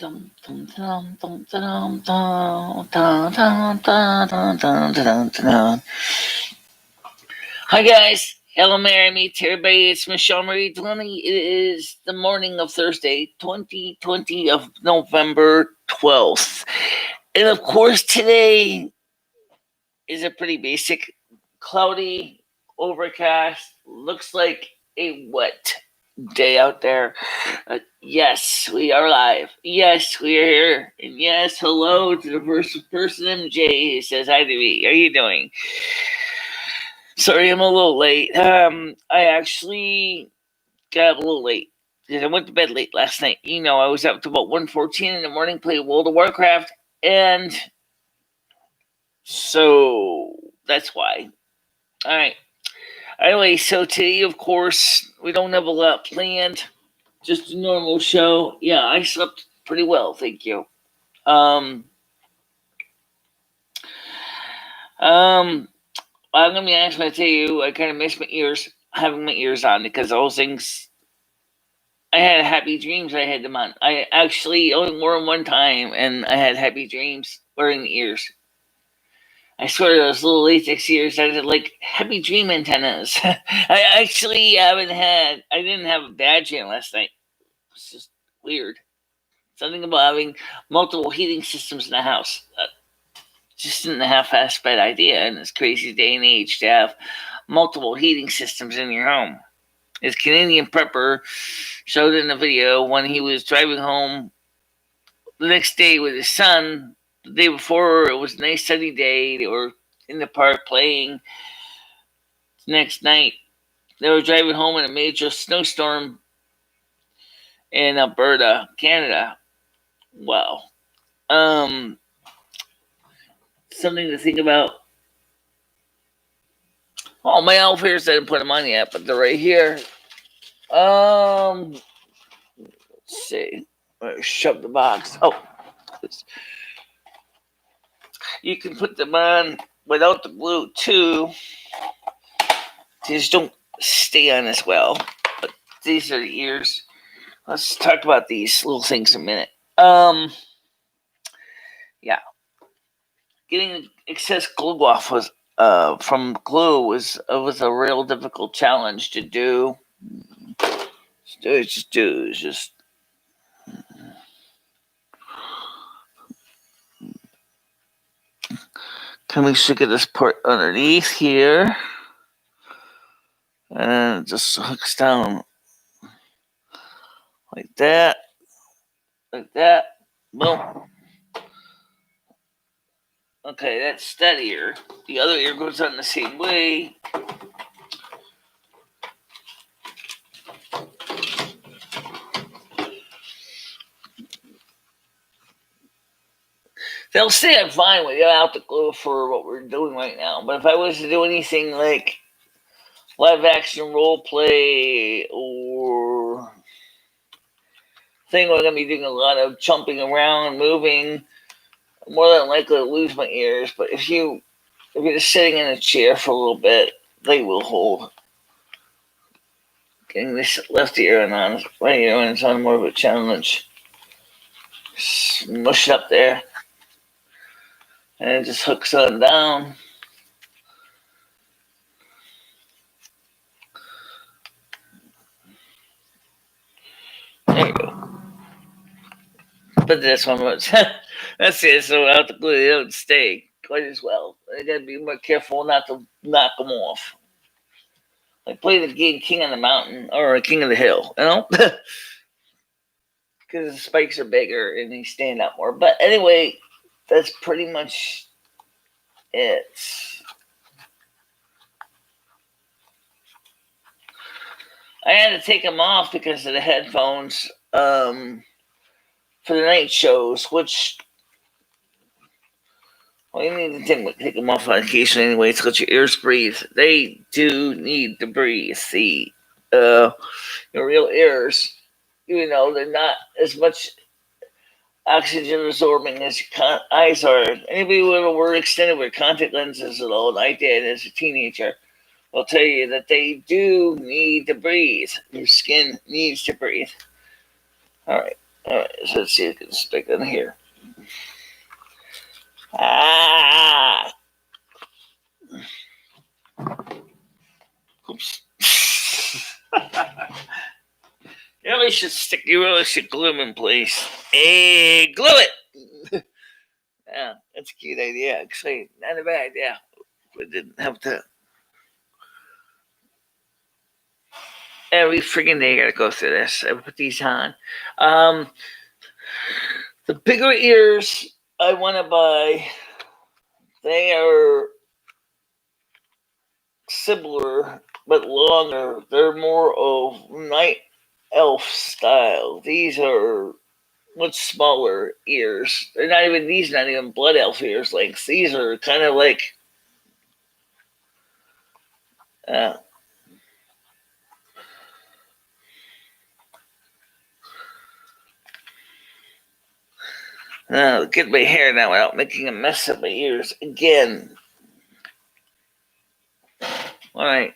Hi guys, hello Mary, meet everybody. It's MicheleMarieDalene. It is the morning of Thursday, 2020 of November 12th. And of course today is a pretty basic, cloudy, overcast, looks like a wet day out there. Yes, we are live. Yes, we are here. And yes, hello to the first person MJ who says hi to me. How are you doing? Sorry, I'm a little late. I actually got a little late because I went to bed late last night. You know, I was up to about 1:14 in the morning playing World of Warcraft, and so that's why. All right. Anyway, so today, of course, we don't have a lot planned. Just a normal show. Yeah, I slept pretty well, thank you. I'm gonna be honest when I tell you, I kind of miss my ears, having my ears on, because those things. I had happy dreams. I had them on. I actually only wore them one time, and I had happy dreams wearing the ears. I swear those little latex ears sounded like happy dream antennas. I actually I didn't have a badge in last night. It's just weird. Something about having multiple heating systems in the house. Just isn't a half-assed bad idea in this crazy day and age to have multiple heating systems in your home. His Canadian prepper showed in the video when he was driving home the next day with his son. The day before, it was a nice sunny day. They were in the park playing. The next night, they were driving home in a major snowstorm in Alberta, Canada. Wow. Something to think about. Oh, my elevators, I didn't put them on yet, but they're right here. Let's see. Shove the box. Oh, you can put them on without the glue too. They just don't stay on as well. But these are the ears. Let's talk about these little things in a minute. Yeah. Getting excess glue off from glue was a real difficult challenge to do. It's just can we stick this part underneath here, and it just hooks down like that, boom. Okay, that's that ear. The other ear goes on the same way. They'll stay on fine without the glue for what we're doing right now. But if I was to do anything like live action role play or thing where I'm going to be doing a lot of jumping around, moving, I'm more than likely to lose my ears. But if you're just sitting in a chair for a little bit, they will hold. Getting this left ear and on right ear and it's on more of a challenge. Smush it up there. And it just hooks on down. There you go. But this one was that's it. So out the glue, they don't stay quite as well. I gotta be more careful not to knock them off. Like play the game King of the Mountain or King of the Hill, you know, because the spikes are bigger and they stand out more. But anyway, that's pretty much it. I had to take them off because of the headphones for the night shows, which you need to take them off on occasion anyway to let your ears breathe. They do need to breathe. Your real ears, they're not as much oxygen absorbing as your eyes are. Anybody with a word extended with contact lenses at all, I did as a teenager, will tell you that they do need to breathe. Your skin needs to breathe. All right. Alright, so let's see if I can stick in here. Ah! Oops. You really should glue them in place. Hey, glue it! Yeah, that's a cute idea, actually. Not a bad idea. We didn't have to. Every friggin' day I gotta go through this. I put these on. The bigger ears I want to buy, they are similar but longer. They're more of night elf style. These are much smaller ears. These are not even blood elf ears lengths. These are kind of like get my hair now without making a mess of my ears again. All right.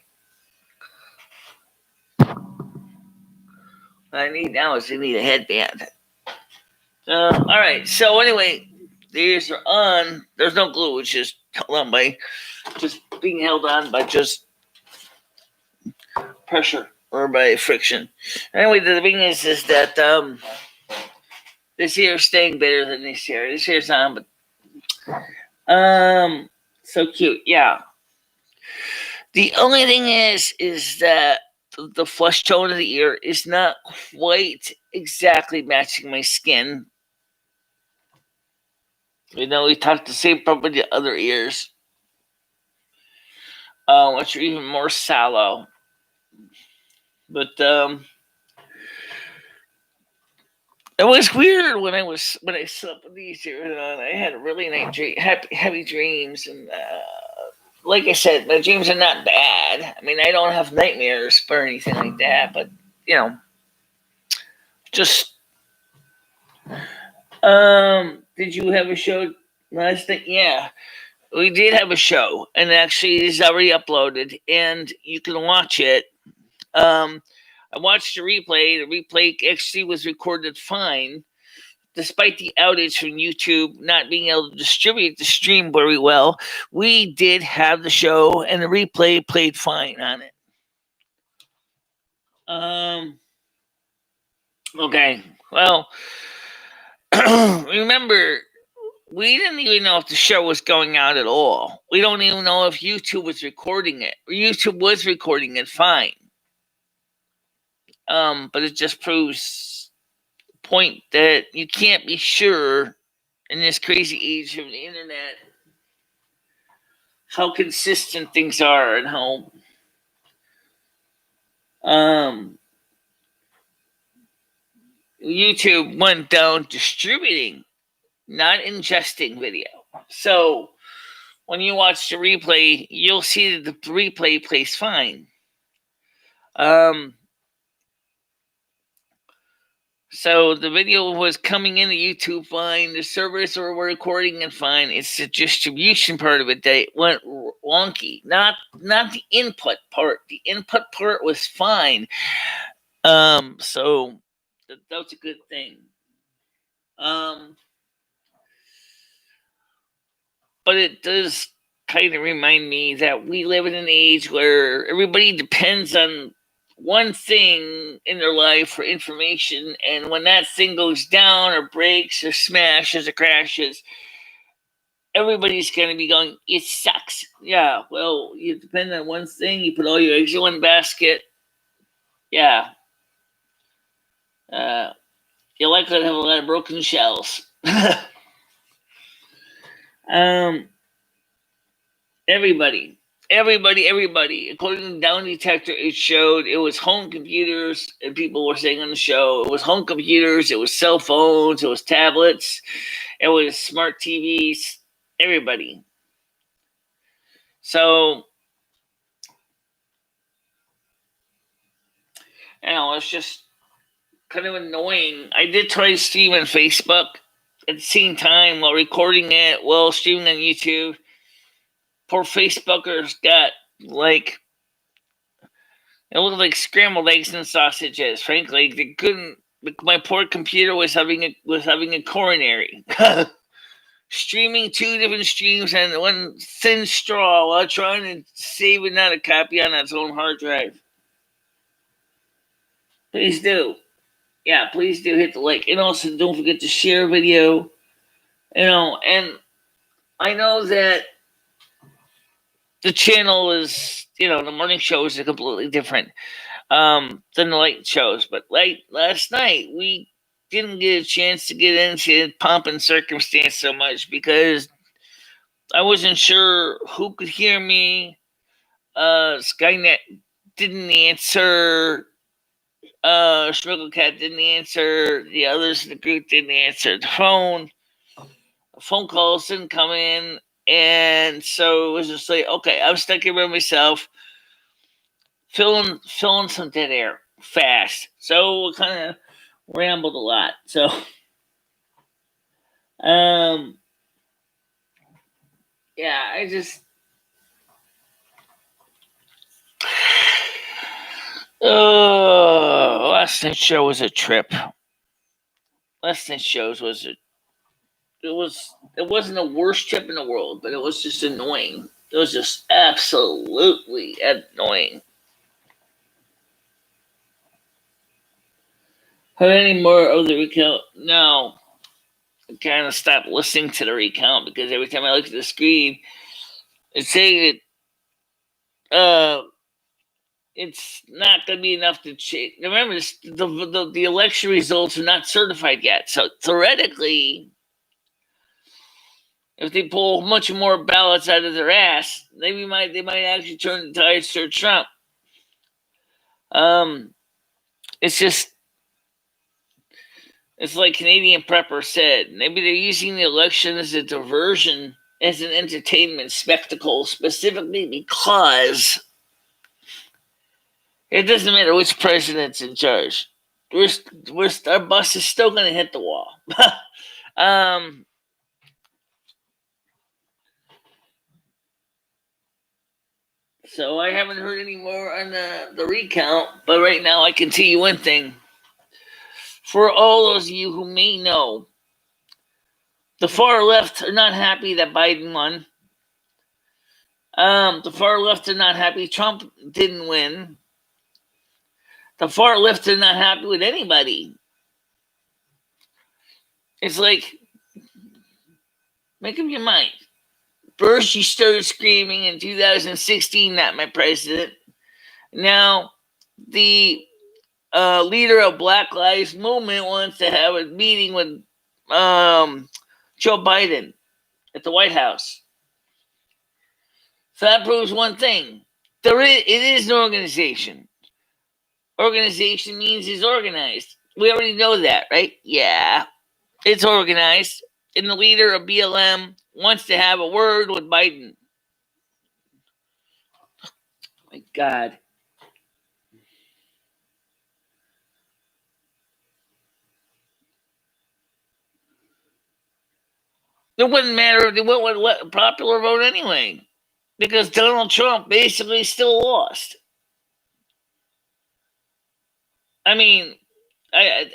What I need now is I need a headband. All right. So anyway, the ears are on. There's no glue. It's just held on by just being held on by just pressure or by friction. Anyway, the thing is that this ear is staying better than this ear. This ear's on, but so cute. Yeah. The only thing is that the flesh tone of the ear is not quite exactly matching my skin. You know, we talked the same problem with the other ears, which are even more sallow. But it was weird when I slept with these ears on. I had really nice heavy dreams, and like I said, my dreams are not bad. I mean, I don't have nightmares or anything like that, but you know, just did you have a show last night? Yeah, we did have a show, and actually, it is already uploaded, and you can watch it. I watched the replay. The replay actually was recorded fine, despite the outage from YouTube not being able to distribute the stream very well. We did have the show, and the replay played fine on it. Okay. Well, remember, we didn't even know if the show was going out at all. We don't even know if YouTube was recording it. YouTube was recording it fine. But it just proves the point that you can't be sure in this crazy age of the internet how consistent things are and how YouTube went down distributing, not ingesting video. So when you watch the replay, you'll see that the replay plays fine. So the video was coming into YouTube fine. The servers were recording it fine. It's the distribution part of it that went wonky. Not the input part. The input part was fine. So that's a good thing. But it does kind of remind me that we live in an age where everybody depends on one thing in their life for information, and when that thing goes down or breaks or smashes or crashes, everybody's going to be going, it sucks. Yeah, well, you depend on one thing, you put all your eggs in one basket. Yeah. You're likely to have a lot of broken shells. Everybody. According to the Down Detector, it showed it was home computers, and people were saying on the show, it was home computers, it was cell phones, it was tablets, it was smart TVs, everybody. So, you know, it's just kind of annoying. I did try to stream on Facebook at the same time while recording it, while streaming on YouTube. Poor Facebookers got, like, it looked like scrambled eggs and sausages. Frankly, they couldn't my poor computer was having a coronary. Streaming 2 different streams and one thin straw while trying to save another copy on its own hard drive. Please do. Yeah, please do hit the like. And also don't forget to share video. And I know that the channel is, the morning shows are completely different than the late shows. But last night, we didn't get a chance to get into pomp and circumstance so much because I wasn't sure who could hear me. Skynet didn't answer. Cat didn't answer. The others in the group didn't answer the phone. Phone calls didn't come in. And so it was just like, okay, I'm stuck here by myself, filling some dead air fast. So we kind of rambled a lot. So, yeah, I just, last night's show was a trip. Last night's shows it wasn't the worst trip in the world, but it was just annoying. It was just absolutely annoying. Have any more of the recount? No. I kind of stopped listening to the recount because every time I look at the screen, it's saying that it's not going to be enough to change. Remember, the election results are not certified yet. So theoretically, if they pull much more ballots out of their ass, they might actually turn the tides to Trump. It's like Canadian Prepper said. Maybe they're using the election as a diversion, as an entertainment spectacle, specifically because it doesn't matter which president's in charge. Our bus is still going to hit the wall. So I haven't heard any more on the recount, but right now I can tell you one thing. For all those of you who may know, the far left are not happy that Biden won. The far left are not happy Trump didn't win. The far left are not happy with anybody. It's like, make up your mind. First, you started screaming in 2016, "Not my president." Now, the leader of Black Lives Movement wants to have a meeting with Joe Biden at the White House. So that proves one thing. It is an organization. Organization means it's organized. We already know that, right? Yeah. It's organized. And the leader of BLM wants to have a word with Biden. Oh my God. It wouldn't matter if they went with popular vote anyway, because Donald Trump basically still lost. I mean, I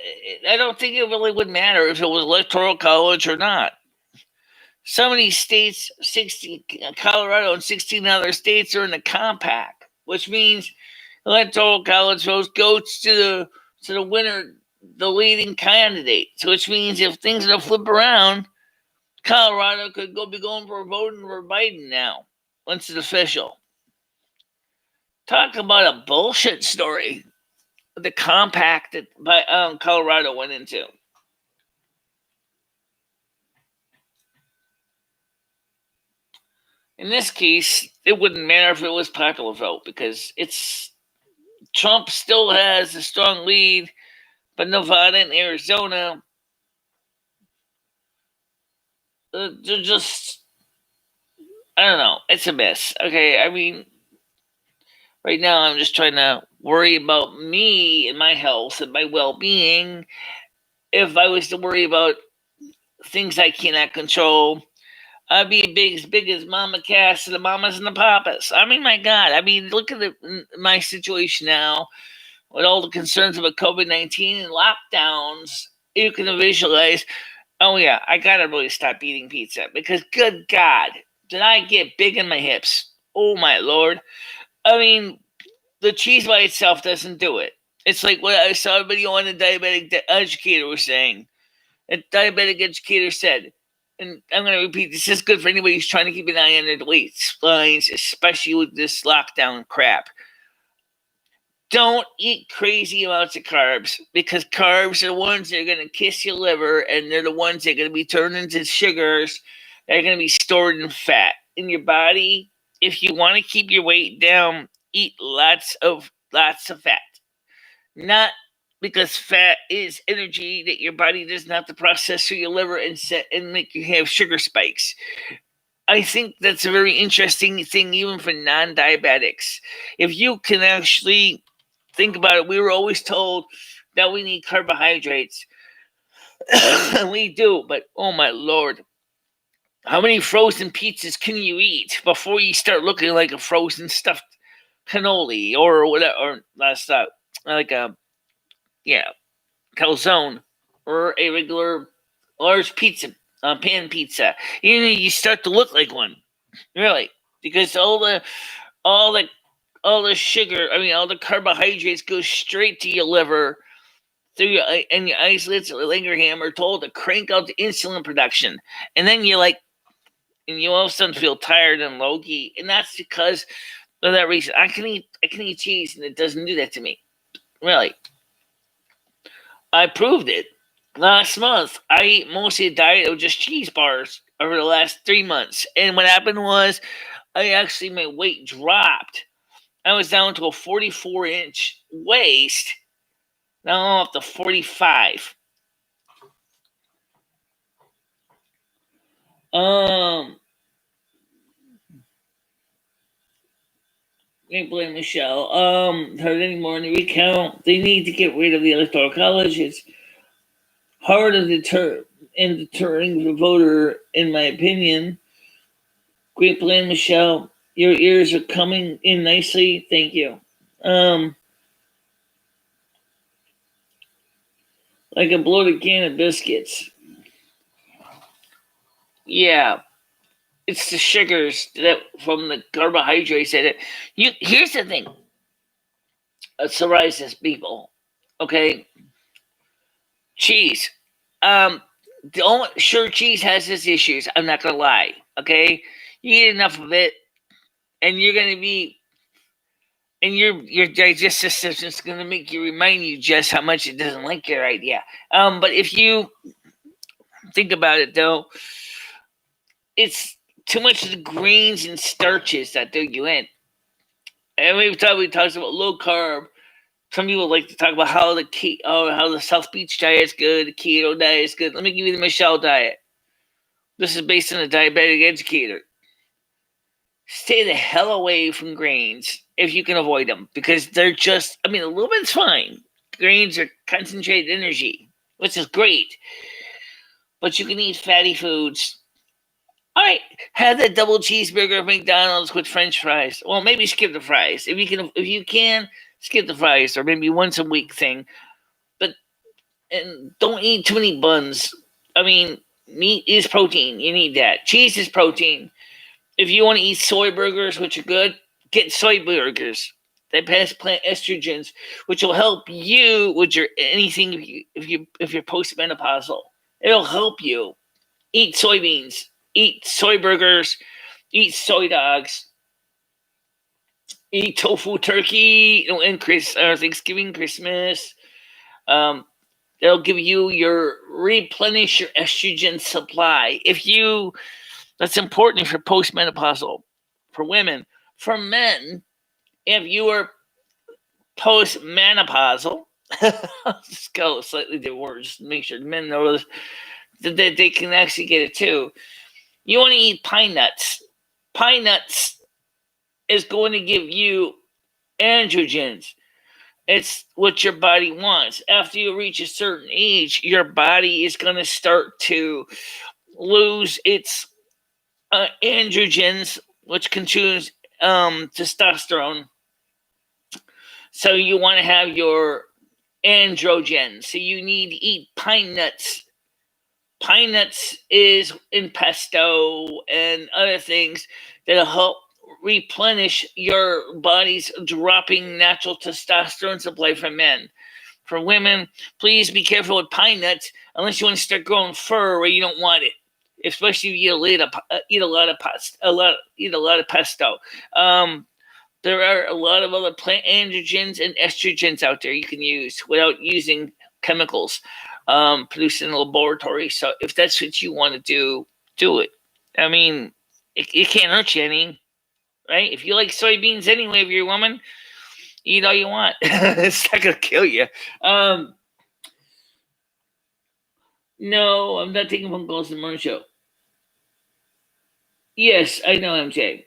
don't think it really would matter if it was electoral college or not. So many states, Colorado and 16 other states are in the compact, which means electoral college votes goes to the winner, the leading candidate. So which means if things are to flip around, Colorado could be going for voting for Biden now, once it's official. Talk about a bullshit story. The compact that Colorado went into. In this case, it wouldn't matter if it was popular vote because Trump still has a strong lead, but Nevada and Arizona, they're just, I don't know. It's a mess. Okay, I mean, right now I'm just trying to worry about me and my health and my well-being. If I was to worry about things I cannot control, I'd be as big as Mama Cass and the mamas and the papas. I mean, my God. I mean, look at my situation now. with all the concerns about COVID-19 and lockdowns, you can visualize, oh yeah, I gotta really stop eating pizza because good God, did I get big in my hips? Oh my Lord. I mean, the cheese by itself doesn't do it. It's like what I saw a video on the diabetic educator was saying. A diabetic educator said, and I'm going to repeat, this is good for anybody who's trying to keep an eye on their weight lines, especially with this lockdown crap. Don't eat crazy amounts of carbs because carbs are the ones that are going to kiss your liver, and they're the ones that are going to be turned into sugars that are going to be stored in fat in your body. If you want to keep your weight down, eat lots of fat. Not because fat is energy that your body doesn't have to process through your liver and make you have sugar spikes. I think that's a very interesting thing, even for non-diabetics. If you can actually think about it, we were always told that we need carbohydrates. We do, but oh my Lord. How many frozen pizzas can you eat before you start looking like a frozen stuffed cannoli or whatever, or like a calzone or a regular large pizza, pan pizza? You start to look like one, really, because all the sugar, all the carbohydrates go straight to your liver through your and your islets or Langerham are told to crank out the insulin production, and then you all of a sudden feel tired and logy, and that's because of that reason. I can eat cheese, and it doesn't do that to me, really. I proved it last month. I ate mostly a diet of just cheese bars over the last 3 months, and what happened was, my weight dropped. I was down to a 44-inch waist. Now I'm up to 45. Can't blame Michelle. Heard any more in the recount? They need to get rid of the Electoral College. It's hard to deterring the voter, in my opinion. Great plan, Michelle. Your ears are coming in nicely. Thank you. Like a bloated can of biscuits. Yeah, it's the sugars that from the carbohydrates in it. Here's the thing. Psoriasis people, okay? Cheese. Cheese has its issues. I'm not gonna lie. Okay, you eat enough of it, and you're gonna be, and your digestive system's gonna make you remind you just how much it doesn't like your idea. But if you think about it, though, it's too much of the grains and starches that do you in. And we talked about low carb. Some people like to talk about how the South Beach diet is good, the keto diet is good. Let me give you the Michelle diet. This is based on a diabetic educator. Stay the hell away from grains if you can avoid them, because they're just, a little bit's fine. Grains are concentrated energy, which is great. But you can eat fatty foods. All right, have that double cheeseburger at McDonald's with French fries. Well, maybe skip the fries if you can skip the fries, or maybe once a week thing. And don't eat too many buns. Meat is protein. You need that. Cheese is protein. If you want to eat soy burgers, which are good, get soy burgers. They pass plant estrogens, which will help you with your anything if you're postmenopausal. It'll help you. Eat soybeans. Eat soy burgers. Eat soy dogs. Eat tofu turkey. And Thanksgiving, Christmas. They'll give you replenish your estrogen supply. That's important if you're postmenopausal. For women. For men, if you are postmenopausal, I'll just go slightly different words to make sure men know that they can actually get it too. You want to eat pine nuts. Pine nuts is going to give you androgens. It's what your body wants. After you reach a certain age, your body is going to start to lose its androgens, which consumes testosterone. So you want to have your androgen. So you need to eat pine nuts. Pine nuts is in pesto and other things that'll help replenish your body's dropping natural testosterone supply for men. For women, please be careful with pine nuts unless you want to start growing fur where you don't want it. Especially if you eat a lot of pesto. There are a lot of other plant androgens and estrogens out there you can use without using chemicals produced in a laboratory. So if that's what you want to do it. I mean, it can't hurt you any, right? If you like soybeans anyway, if you're a woman, eat all you want. It's not gonna kill you. No, I'm not taking phone calls in the morning show. Yes, I know, MJ.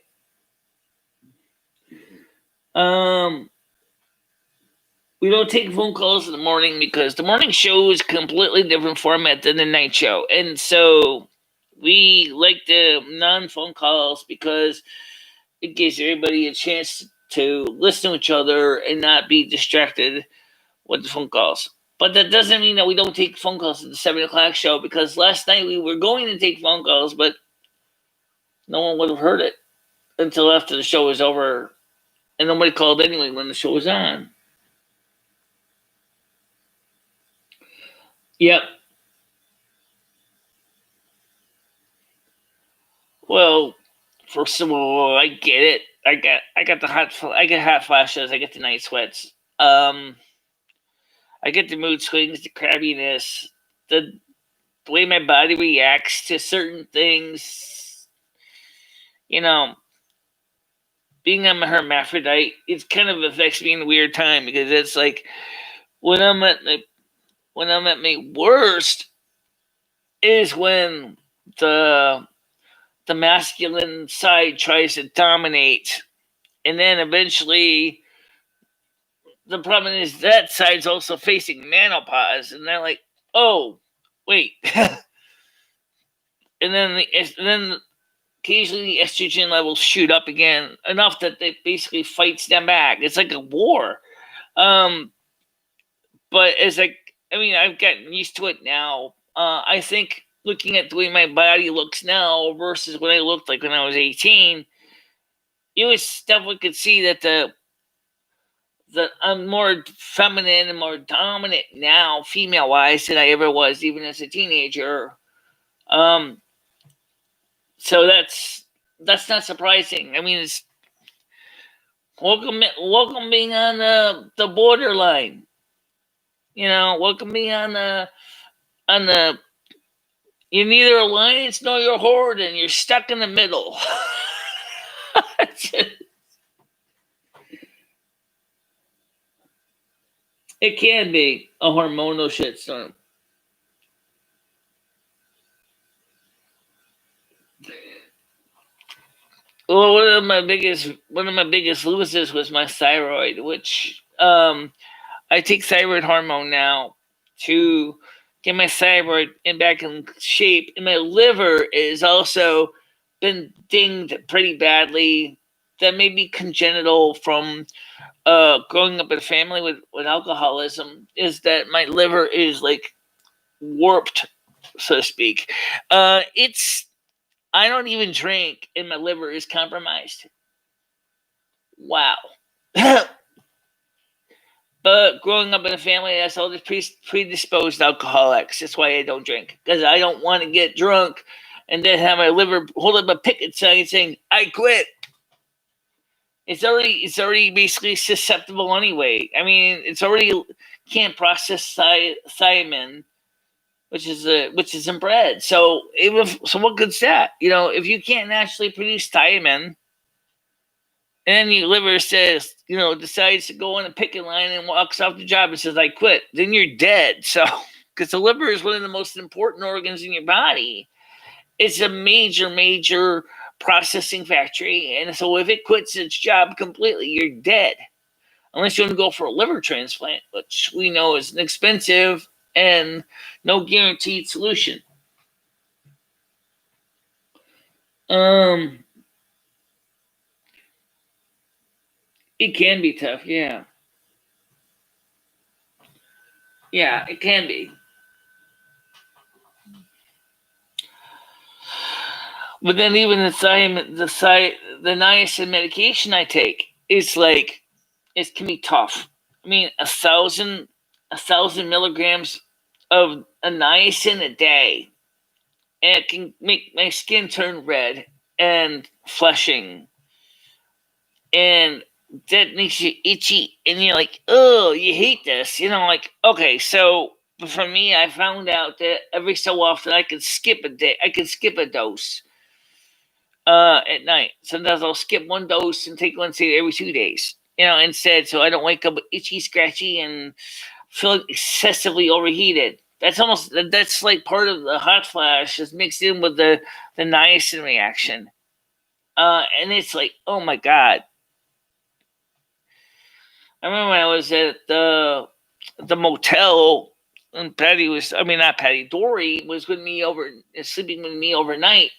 We don't take phone calls in the morning because the morning show is a completely different format than the night show. And so we like the non-phone calls because it gives everybody a chance to listen to each other and not be distracted with the phone calls. But that doesn't mean that we don't take phone calls at the 7 o'clock show, because last night we were going to take phone calls, but no one would have heard it until after the show was over, and nobody called anyway when the show was on. Yep. Well, first of all, I get it. I get hot flashes. I get the night sweats. I get the mood swings, the crabbiness, the way my body reacts to certain things. You know, being a hermaphrodite, it kind of affects me in a weird time, because it's like when I'm at my worst is when the masculine side tries to dominate, and then eventually the problem is that side's also facing menopause, and they're like, oh, wait. and then occasionally the estrogen levels shoot up again enough that it basically fights them back. It's like a war. But I've gotten used to it now. I think looking at the way my body looks now versus what I looked like when I was 18, you definitely could see that I'm more feminine and more dominant now, female wise, than I ever was, even as a teenager. So that's not surprising. I mean, it's welcome being on the borderline. Welcome being on the you're neither alliance nor you're horde, and you're stuck in the middle. It can be a hormonal shitstorm. Well, one of my biggest losses was my thyroid, which I take thyroid hormone now to get my thyroid back in shape, and my liver is also been dinged pretty badly. That may be congenital from growing up in a family with alcoholism. Is that my liver is like warped, so to speak. I don't even drink, and my liver is compromised. Wow. But growing up in a family that's all these predisposed alcoholics, that's why I don't drink, because I don't want to get drunk and then have my liver hold up a picket sign saying I quit. It's already basically susceptible anyway. I mean, it's already can't process thiamine, which is in bread. So what good's that? If you can't naturally produce thiamine, and your liver says, decides to go on a picket line and walks off the job and says, I quit, then you're dead. So, because the liver is one of the most important organs in your body, it's a major, major processing factory. And so if it quits its job completely, you're dead. Unless you want to go for a liver transplant, which we know is an expensive and no guaranteed solution. It can be tough, yeah. Yeah, it can be. But then even the niacin medication I take is like, it can be tough. I mean, 1,000 milligrams of a niacin a day, and it can make my skin turn red and flushing, and that makes you itchy, and you're like, oh, you hate this, like, okay, so for me, I found out that every so often I could skip a day, I could skip a dose at night. Sometimes I'll skip one dose and take one, say, every 2 days, instead, so I don't wake up itchy, scratchy, and feel excessively overheated. That's like part of the hot flash is mixed in with the niacin reaction. And it's like, oh my God. I remember when I was at the motel, and Dory was with me sleeping with me overnight.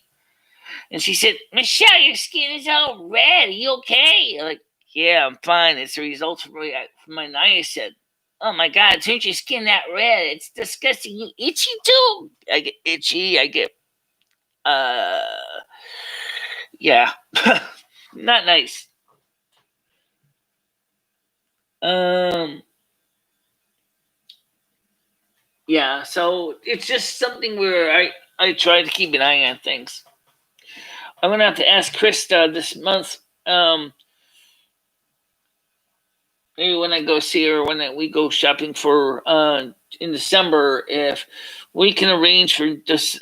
And she said, Michelle, your skin is all red. Are you okay? I'm like, yeah, I'm fine. It's a result from my niacin. Oh my God, turns your skin that red. It's disgusting. You itchy too? I get itchy. I get, yeah, not nice. Yeah, so it's just something where I try to keep an eye on things. I'm gonna have to ask Krista this month. Maybe when I go see her, when we go shopping for in December, if we can arrange for this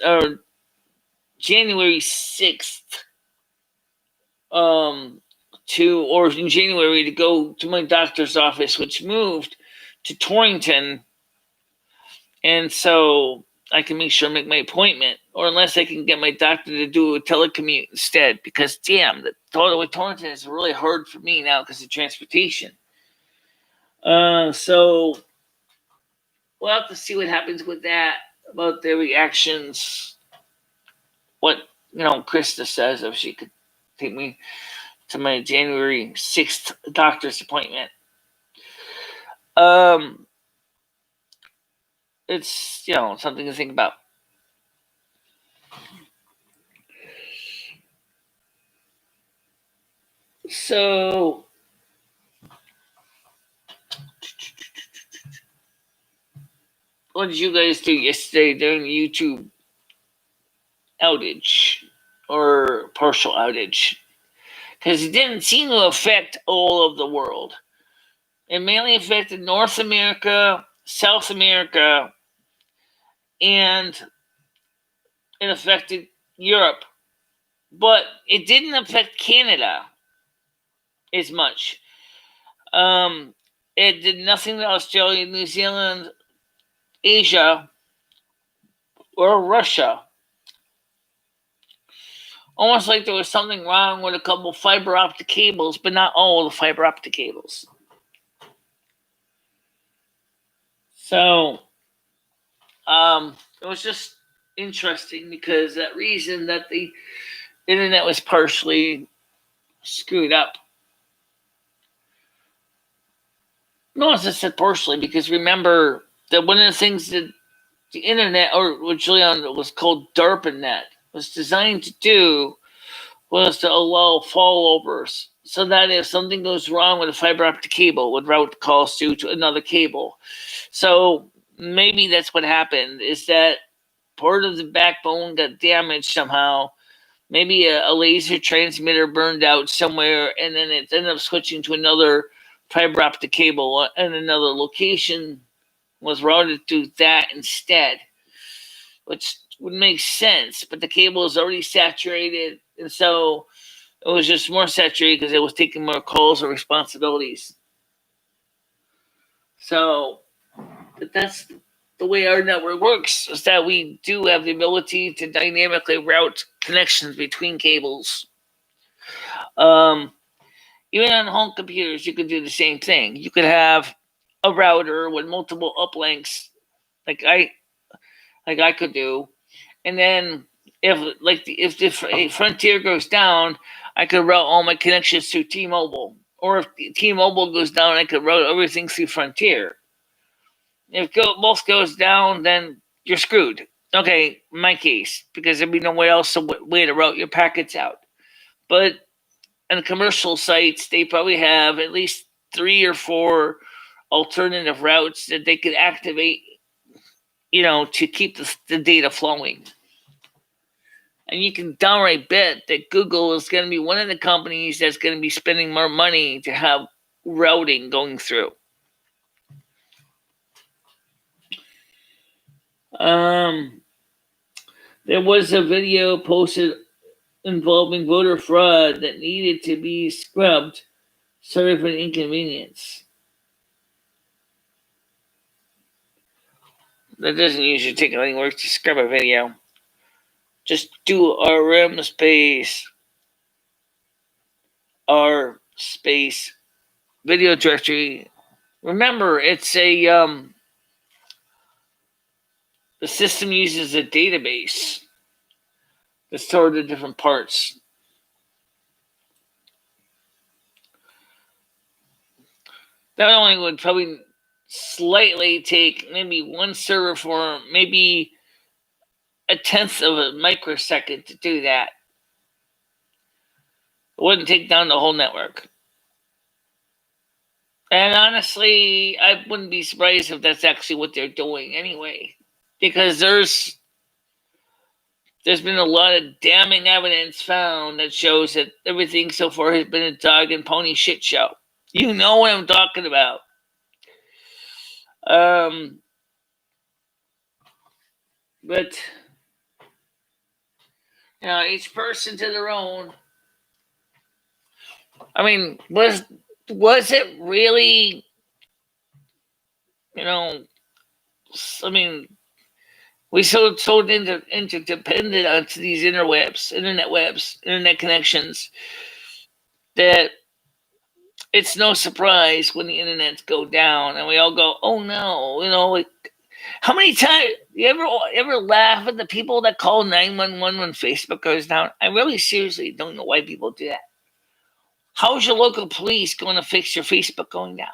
January 6th, or in January, to go to my doctor's office, which moved to Torrington, and so I can make sure I make my appointment, or unless I can get my doctor to do a telecommute instead, because damn, the Torrington is really hard for me now because of transportation. So we'll have to see what happens with that, about their reactions. What Krista says, if she could take me to my January 6th doctor's appointment. It's something to think about. So what did you guys do yesterday during the YouTube outage or partial outage? Because it didn't seem to affect all of the world. It mainly affected North America, South America, and it affected Europe. But it didn't affect Canada as much. It did nothing to Australia, New Zealand, Asia, or Russia. Almost like there was something wrong with a couple fiber optic cables, but not all the fiber optic cables. So, it was just interesting because that reason that the internet was partially screwed up. No, as I said partially, because remember that one of the things that the internet, or what Julian was called DARPANET, was designed to do was to allow fallovers, so that if something goes wrong with a fiber optic cable, it would route calls to another cable. So maybe that's what happened, is that part of the backbone got damaged somehow. Maybe a laser transmitter burned out somewhere, and then it ended up switching to another fiber optic cable, and another location was routed to that instead, which would make sense. But the cable is already saturated, and so it was just more saturated because it was taking more calls or responsibilities. So, but that's the way our network works, is that we do have the ability to dynamically route connections between cables. Even on home computers, you could do the same thing. You could have a router with multiple uplinks, like I could do, and then if the Frontier goes down, I could route all my connections through T-Mobile, or if T-Mobile goes down, I could route everything through Frontier. If both goes down, then you're screwed. Okay, in my case, because there'd be no way else to way to route your packets out. But on commercial sites, they probably have at least 3 or 4 alternative routes that they could activate, to keep the data flowing. And you can downright bet that Google is going to be one of the companies that's going to be spending more money to have routing going through. There was a video posted involving voter fraud that needed to be scrubbed. Sorry for the inconvenience. That doesn't usually take any work to scrub a video. Just do RM space R space video directory. Remember, it's the system uses a database to store the different parts. That only would probably slightly take maybe one server for maybe a tenth of a microsecond to do that. It wouldn't take down the whole network. And honestly, I wouldn't be surprised if that's actually what they're doing anyway. Because there's been a lot of damning evidence found that shows that everything so far has been a dog and pony shit show. You know what I'm talking about. But each person to their own. I mean, was it really? I mean, we so interdependent onto these internet connections, that it's no surprise when the internets go down and we all go, "Oh no!" Like, how many times you ever laugh at the people that call 911 when Facebook goes down? I really seriously don't know why people do that. How's your local police going to fix your Facebook going down?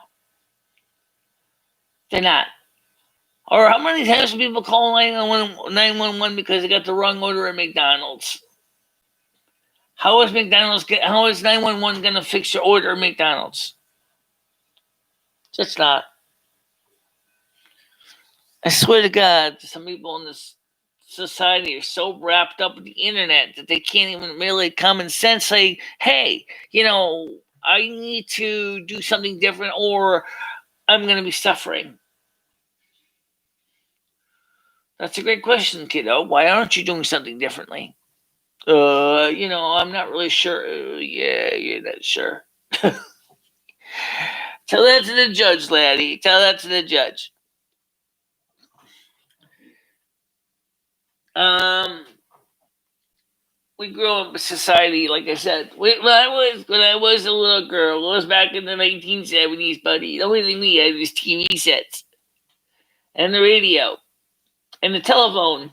They're not. Or how many times do people call 911 because they got the wrong order at McDonald's? How is 911 going to fix your order at McDonald's? Just not. I swear to God, some people in this society are so wrapped up with the internet that they can't even really common sense say, hey, I need to do something different or I'm going to be suffering. That's a great question, kiddo. Why aren't you doing something differently? I'm not really sure. Yeah, you're not sure. Tell that to the judge, laddie. Tell that to the judge. We grew up in society, like I said. When I was a little girl, it was back in the 1970s, buddy. The only thing we had was TV sets and the radio and the telephone.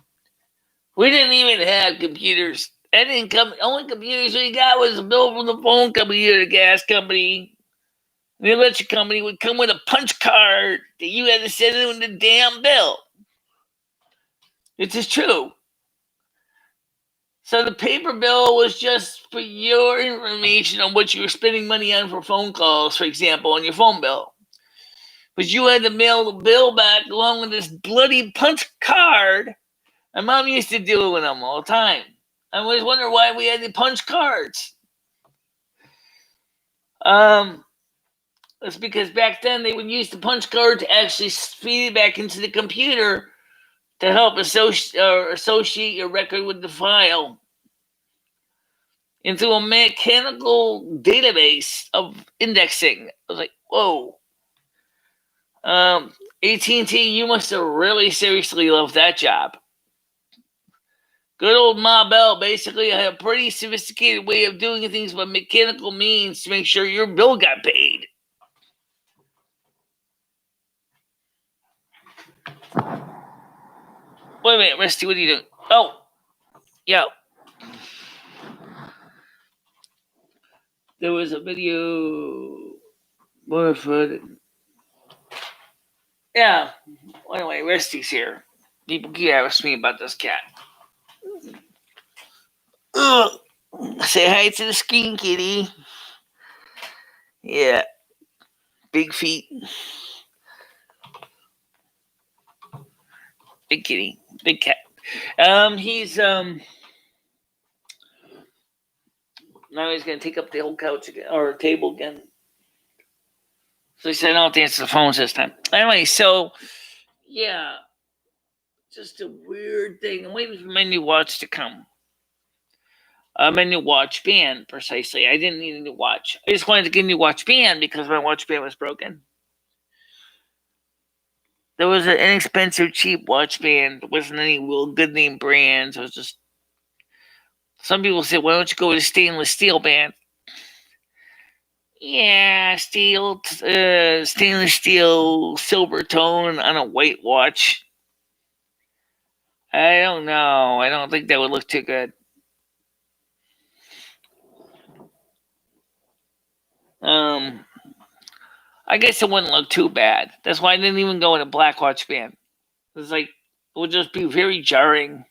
We didn't even have computers. The only computers we got was a bill from the phone company or the gas company. The electric company would come with a punch card that you had to send in the damn bill. It's just true. So the paper bill was just for your information on what you were spending money on for phone calls, for example, on your phone bill. But you had to mail the bill back along with this bloody punch card. My mom used to deal with them all the time. I always wonder why we had the punch cards. It's because back then they would use the punch card to actually feed it back into the computer to help associate your record with the file into a mechanical database of indexing. I was like, whoa. AT&T, you must have really seriously loved that job. Good old Ma Bell basically had a pretty sophisticated way of doing things by mechanical means to make sure your bill got paid. Wait a minute, Rusty, what are you doing? Oh, yeah. There was a video. What if Yeah. Well, anyway, Rusty's here. People keep asking me about this cat. Ugh. Say hi to the screen, kitty. Yeah. Big feet. Big kitty. Big cat. He's now he's gonna take up the whole couch again or table again. So he said I don't have to answer the phones this time. Anyway, so yeah. Just a weird thing. I'm waiting for my new watch to come. My new watch band, precisely. I didn't need a new watch. I just wanted to get a new watch band because my watch band was broken. There was an inexpensive, cheap watch band. There wasn't any real good name brands. It was just. Some people said, why don't you go with a stainless steel band? Yeah, stainless steel, silver tone on a white watch. I don't know. I don't think that would look too good. I guess it wouldn't look too bad. That's why I didn't even go in a black watch band. It's like it would just be very jarring.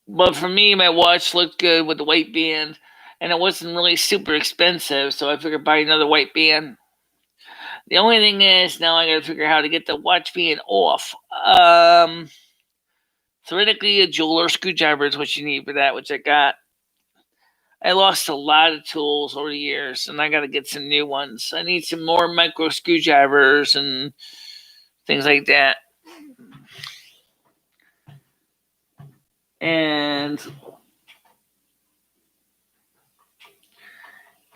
But for me, my watch looked good with the white band, and it wasn't really super expensive, so I figured buy another white band. The only thing is now I got to figure out how to get the watch band off. Theoretically, a jeweler screwdriver is what you need for that, which I got. I lost a lot of tools over the years, and I got to get some new ones. I need some more micro screwdrivers and things like that. And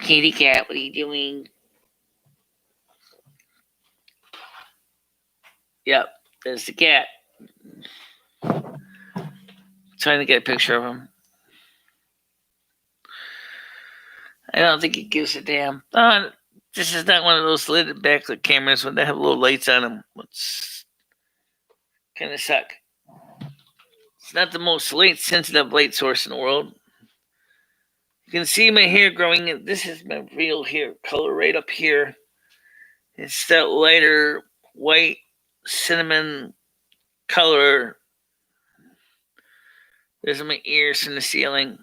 kitty cat, what are you doing? Yep, there's the cat. Trying to get a picture of him. I don't think he gives a damn. This is not one of those lit backlit cameras when they have little lights on them. It's kind of suck. It's not the most sensitive light source in the world. You can see my hair growing in. This is my real hair color right up here. It's that lighter white cinnamon color. There's my ears from the ceiling.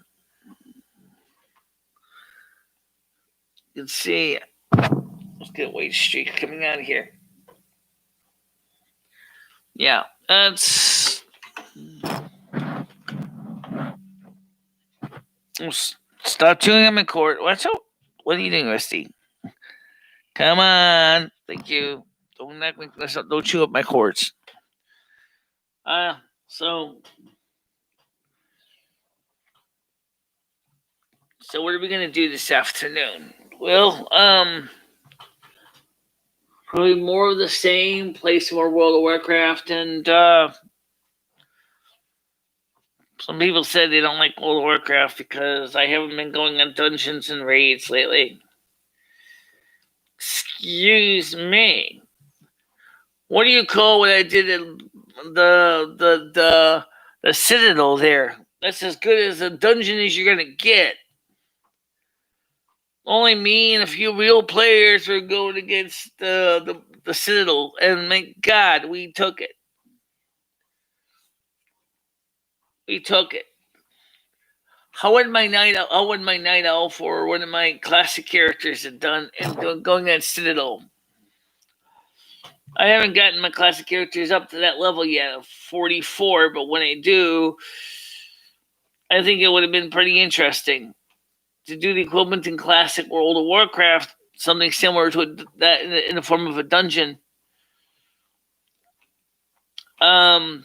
You can see. Let's get a white streak coming out of here. Yeah, that's. Stop chewing on my cord. Watch out. What are you doing, Rusty? Come on. Thank you. Don't knock me. Don't chew up my cords. So what are we gonna do this afternoon? Well, probably more of the same. Play some more World of Warcraft, and some people said they don't like World of Warcraft because I haven't been going on dungeons and raids lately. Excuse me. What do you call what I did in the Citadel there? That's as good as a dungeon as you're gonna get. Only me and a few real players were going against the Citadel, and thank God we took it. We took it. How would my night owl for one of my classic characters had done and going against Citadel? I haven't gotten my classic characters up to that level yet of 44, but when I do, I think it would have been pretty interesting to do the equivalent in classic World of Warcraft, something similar to that in the form of a dungeon. But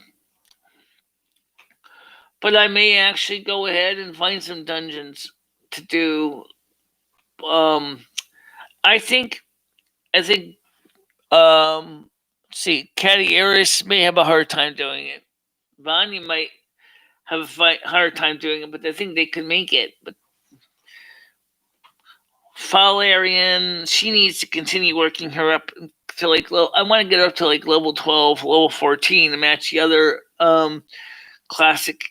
I may actually go ahead and find some dungeons to do. I think. Let's see, Caddy Eris may have a hard time doing it. Vanya might have a hard time doing it, but I think they could make it. But Falarian, she needs to continue working her up to I want to get her up to level 12, level 14 to match the other classic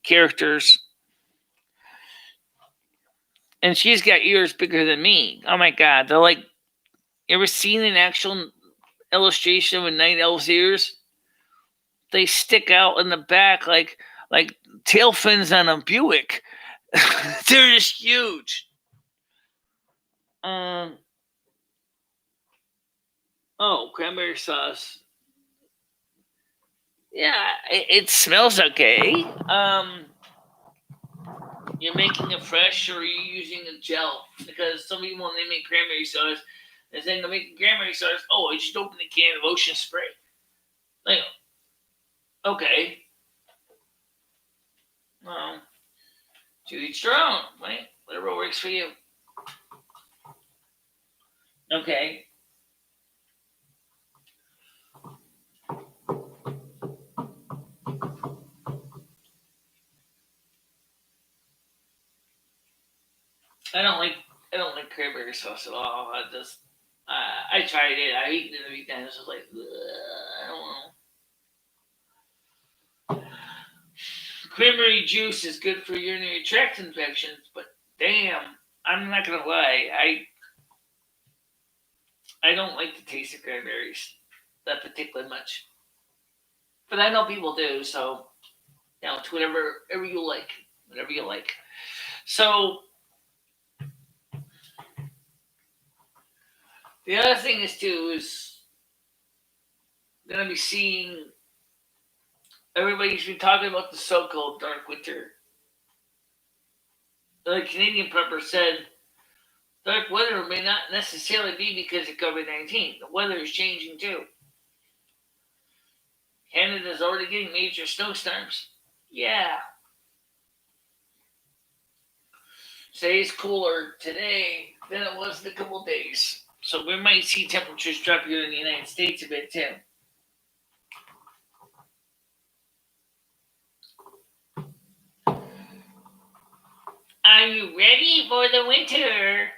characters. And she's got ears bigger than me. Oh my God, they're like You ever seen an actual illustration of a night elf's ears? They stick out in the back like tail fins on a Buick. They're just huge. Oh, cranberry sauce. Yeah, it smells okay. You're making it fresh, or are you using a gel? Because some people, when they make cranberry sauce, they're saying they're making cranberry sauce. Oh, I just opened a can of ocean spray. Like, okay. Well, to each their own, right? Whatever works for you. Okay. I don't like cranberry sauce at all. I tried it. I eaten it every time. It's just like I don't know. Cranberry juice is good for urinary tract infections, but damn, I'm not gonna lie. I don't like the taste of cranberries that particularly much. But I know people do, so it's whatever you like. Whatever you like. So the other thing is too is gonna be seeing everybody's been talking about the so-called dark winter. The Canadian prepper said dark weather may not necessarily be because of COVID-19. The weather is changing too. Canada's already getting major snowstorms. Yeah. Say it's cooler today than it was in a couple days. So we might see temperatures drop here in the United States a bit too. Are you ready for the winter?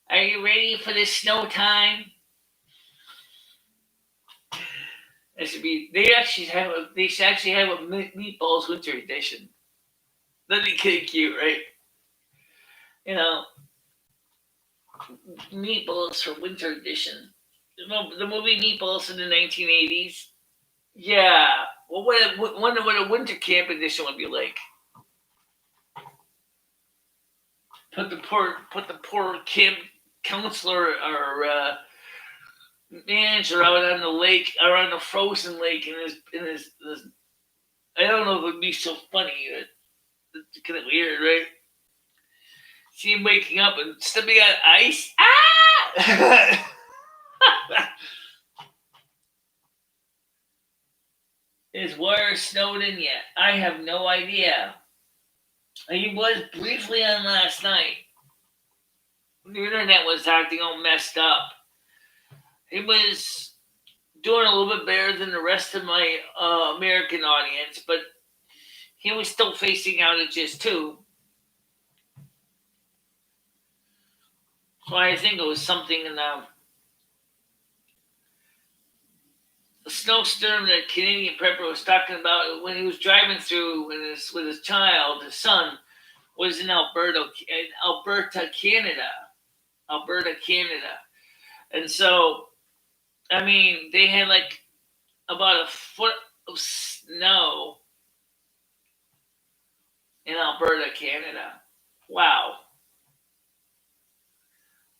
Are you ready for the snow time? It should be. They should actually have a meatballs winter edition. That'd be kind of cute, right? You know, Meatballs for winter edition. The movie Meatballs in the 1980s. Yeah. Well, wonder what a winter camp edition would be like. Put the poor camp counselor or manager out on the lake or on the frozen lake in his I don't know if it would be so funny. It's kind of weird, right? See him waking up and stepping on ice. Ah! Is where Snowden yet? I have no idea. He was briefly on last night. The internet was acting all messed up. He was doing a little bit better than the rest of my American audience, but he was still facing outages too. So I think it was something in the snowstorm that Canadian prepper was talking about when he was driving through with his child, his son, was in Alberta, Canada. Alberta, Canada. And so, I mean, they had like about a foot of snow in Alberta, Canada. Wow.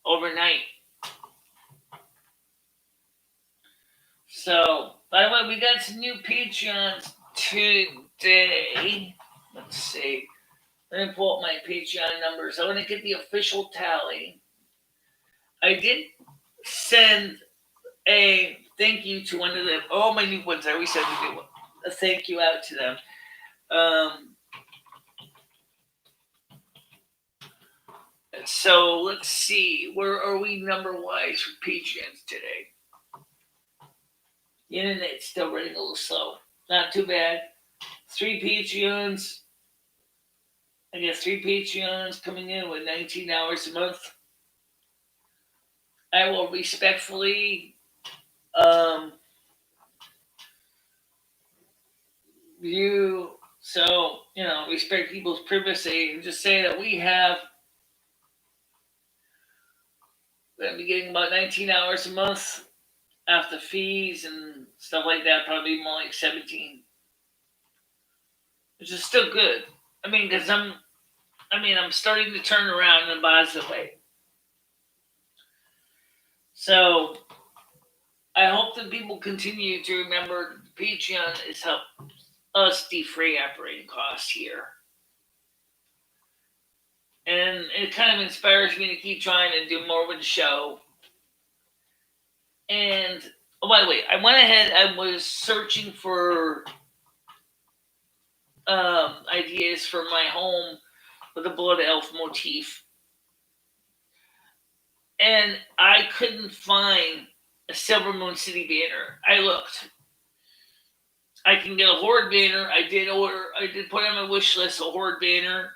Overnight. So, by the way, we got some new Patreons today. Let's see. Let me pull up my Patreon numbers. I want to get the official tally. I did send a thank you to one of them. All my new ones, I always send a thank you out to them. So let's see. Where are we number-wise for Patreons today? The internet's still running a little slow. Not too bad. 3 Patreons. I got 3 Patreons coming in with 19 hours a month. I will respectfully respect people's privacy and just say that we have going to be getting about 19 hours a month after fees and stuff like that. Probably more like 17, which is still good. I mean, because I'm starting to turn around in a positive way. So I hope that people continue to remember Patreon is help us defray operating costs here. And it kind of inspires me to keep trying to do more with the show. And, oh, by the way, I went ahead, I was searching for ideas for my home with a Blood Elf motif. And I couldn't find a Silvermoon City banner. I looked. I can get a Horde banner. I did put on my wish list a Horde banner.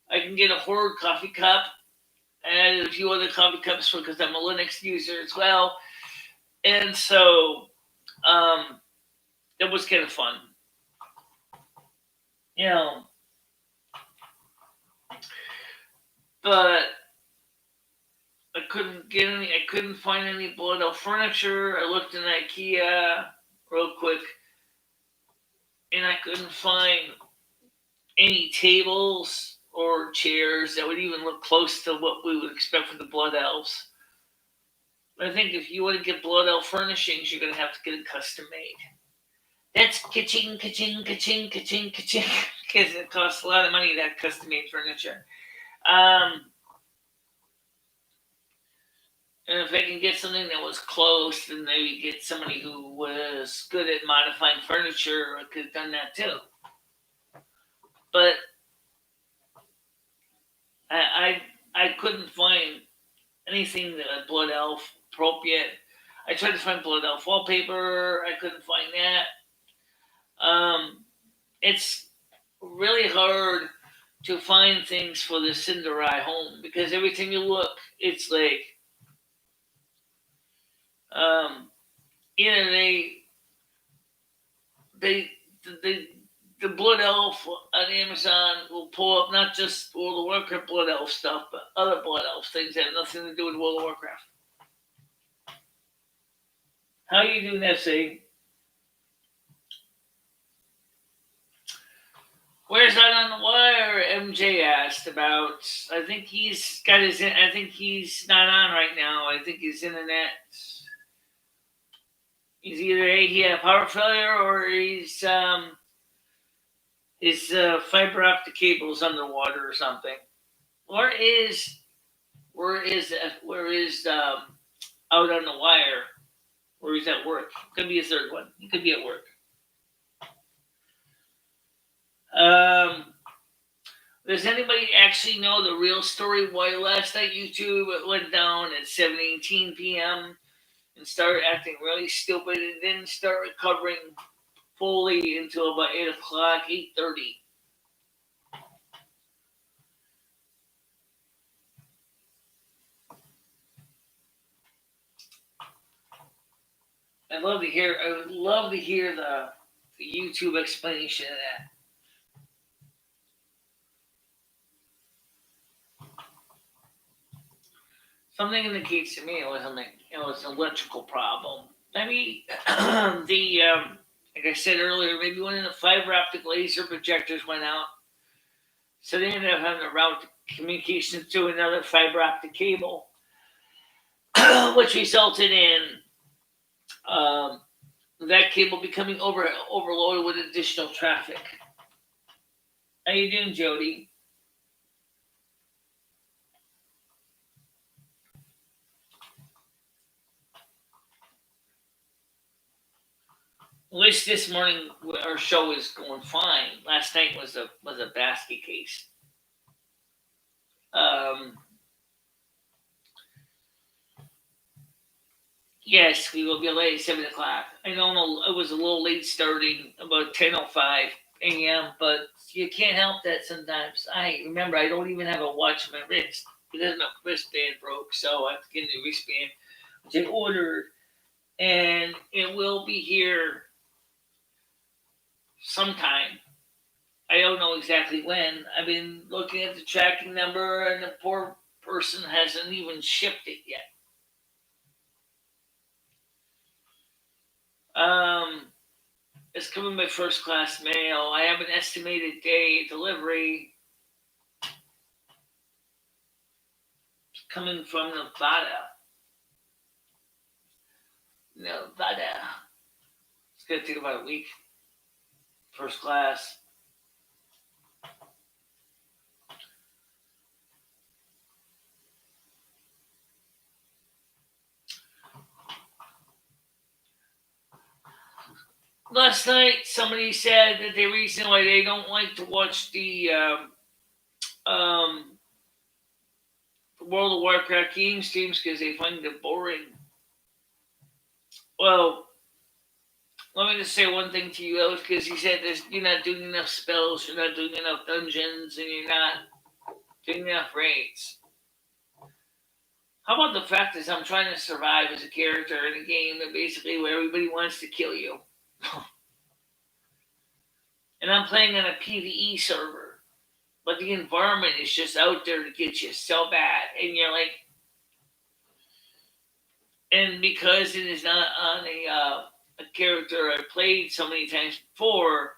I can get a Horde coffee cup. I added a few other coffee cups because I'm a Linux user as well. And so it was kind of fun. You know. But I couldn't find any Blood Elf furniture. I looked in IKEA real quick, and I couldn't find any tables or chairs that would even look close to what we would expect for the Blood Elves. I think if you want to get Blood Elf furnishings, you're going to have to get it custom made. That's ka-ching, ka-ching, ka-ching, ka-ching, ka-ching, because it costs a lot of money to have custom made furniture. And if I can get something that was close, then maybe get somebody who was good at modifying furniture, I could have done that too. But I couldn't find anything that was Blood Elf appropriate. I tried to find Blood Elf wallpaper. I couldn't find that. It's really hard to find things for the Cinderai home because every time you look, it's like either the Blood Elf on Amazon will pull up not just World of Warcraft Blood Elf stuff, but other Blood Elf things that have nothing to do with World of Warcraft. How you doing, S.A.? Where's that on the wire? MJ asked about. I think he's not on right now. I think his internet. He's either he had a power failure or his fiber optic cable's underwater or something. Where is out on the wire? Or he's at work. Could be a third one. He could be at work. Does anybody actually know the real story why last night YouTube went down at 7:18 p.m. and started acting really stupid and didn't start recovering fully until about 8 o'clock, 8:30? I would love to hear the YouTube explanation of that. Something indicates to me it was an electrical problem. Maybe like I said earlier, maybe one of the fiber optic laser projectors went out, so they ended up having to route communications to another fiber optic cable, which resulted in that cable becoming overloaded with additional traffic. How you doing, Jody? At least this morning our show is going fine. Last night was a basket case. Yes, we will be late at 7 o'clock. I know it was a little late starting, about 10:05 a.m., but you can't help that sometimes. Remember, I don't even have a watch on my wrist because my wristband broke, so I have to get a new wristband, which I ordered, and it will be here sometime. I don't know exactly when. I've been looking at the tracking number, and the poor person hasn't even shipped it yet. It's coming by first class mail. I have an estimated day delivery. It's coming from Nevada. Nevada. It's gonna take about a week. First class. Last night, somebody said that the reason why they don't like to watch the World of Warcraft game streams because they find it boring. Well, let me just say one thing to you, Ellis, because you said this: you're not doing enough spells, you're not doing enough dungeons, and you're not doing enough raids. How about the fact that I'm trying to survive as a character in a game that basically where everybody wants to kill you? And I'm playing on a PvE server, but the environment is just out there to get you so bad, and you're like, and because it is not on a character I've played so many times before,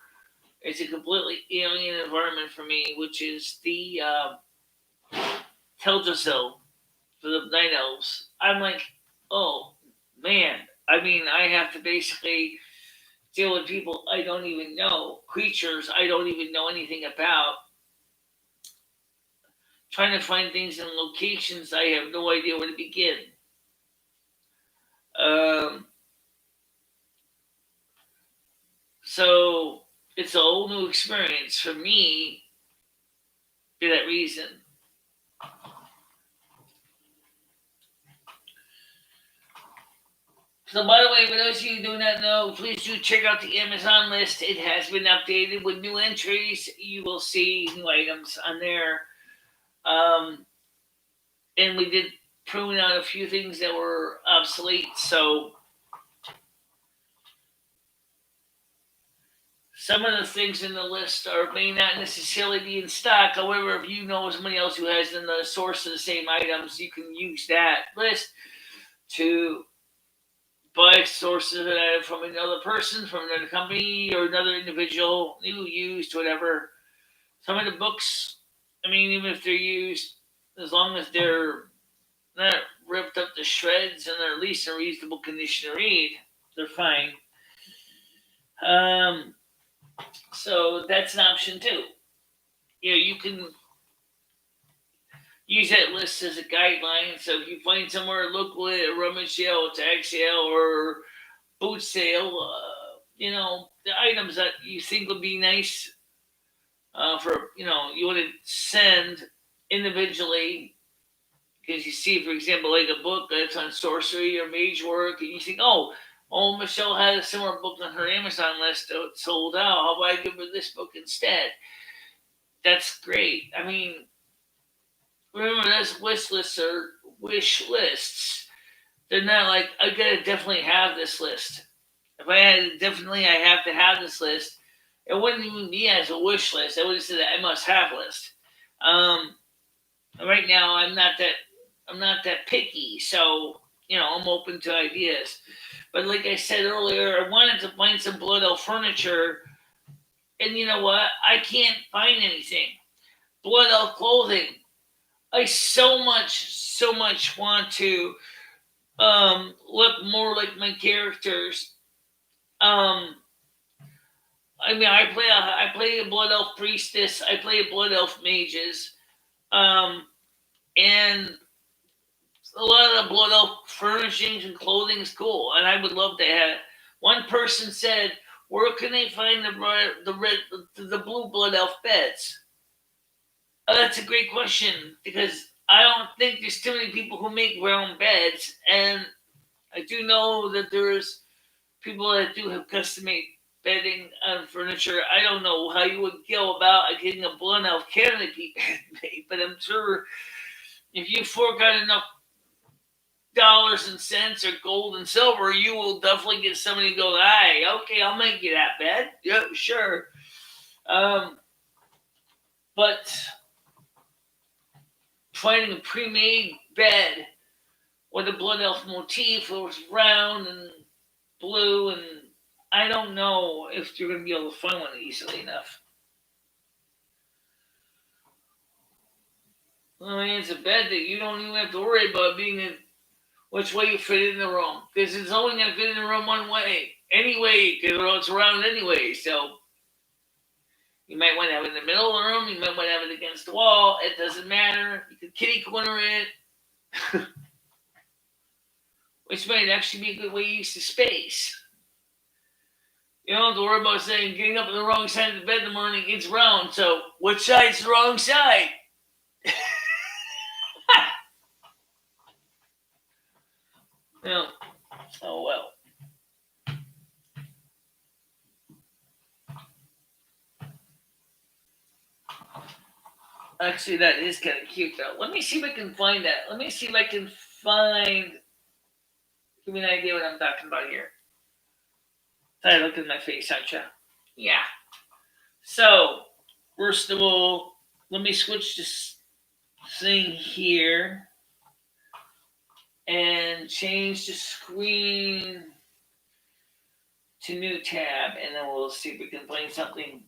it's a completely alien environment for me, which is the Teldrassil for the Night Elves. I'm like, oh man. I mean, I have to basically deal with people I don't even know, creatures I don't even know anything about, trying to find things in locations I have no idea where to begin. Um, so it's a whole new experience for me for that reason. So, by the way, for those of you who do not know, please do check out the Amazon list. It has been updated with new entries. You will see new items on there. And we did prune out a few things that were obsolete. So, some of the things in the list may not necessarily be in stock. However, if you know somebody else who has the source of the same items, you can use that list to buy sources from another person, from another company, or another individual, new, used, whatever. Some of the books, I mean, even if they're used, as long as they're not ripped up to shreds and they're at least in reasonable condition to read, they're fine. So that's an option too. You can use that list as a guideline. So if you find somewhere locally a rummage sale, a tag sale, or boot sale, the items that you think would be nice for, you want to send individually because you see, for example, like a book that's on sorcery or mage work, and you think, oh, Michelle had a similar book on her Amazon list that sold out. How about I give her this book instead? That's great. I mean, remember, those wish lists. They're not like, I gotta definitely have this list. If I had definitely, I have to have this list. It wouldn't even be as a wish list. I would have said I must have list. Um, right now, I'm not that picky, so I'm open to ideas. But like I said earlier, I wanted to find some Blood Elf furniture, and you know what? I can't find anything. Blood Elf clothing. I so much want to look more like my characters. Um, I mean, I play a Blood Elf priestess. I play a Blood Elf mages, and a lot of the Blood Elf furnishings and clothing is cool, and I would love to have. One person said, "Where can they find the blue Blood Elf beds?" That's a great question because I don't think there's too many people who make their own beds, and I do know that there's people that do have custom-made bedding on furniture. I don't know how you would go about getting a Blood Elf canopy made, but I'm sure if you fork out enough dollars and cents or gold and silver, you will definitely get somebody to go, "Hey, okay, I'll make you that bed." Yeah, sure. But finding a pre-made bed with a Blood Elf motif that was round and blue and I don't know if you're going to be able to find one easily enough. I mean, it's a bed that you don't even have to worry about being in which way you fit in the room, because it's only going to fit in the room one way anyway, because it's round anyway. So you might want to have it in the middle of the room. You might want to have it against the wall. It doesn't matter. You can kitty corner it, which might actually be a good way to use the space. You don't have to worry about saying getting up on the wrong side of the bed in the morning. It's round, so which side's the wrong side? No. Oh well. Actually, that is kind of cute, though. Let me see if I can find that. Let me see if I can find. Give me an idea what I'm talking about here. I look at my face, aren't you? Yeah. So, first of all, let me switch this thing here and change the screen to new tab, and then we'll see if we can find something.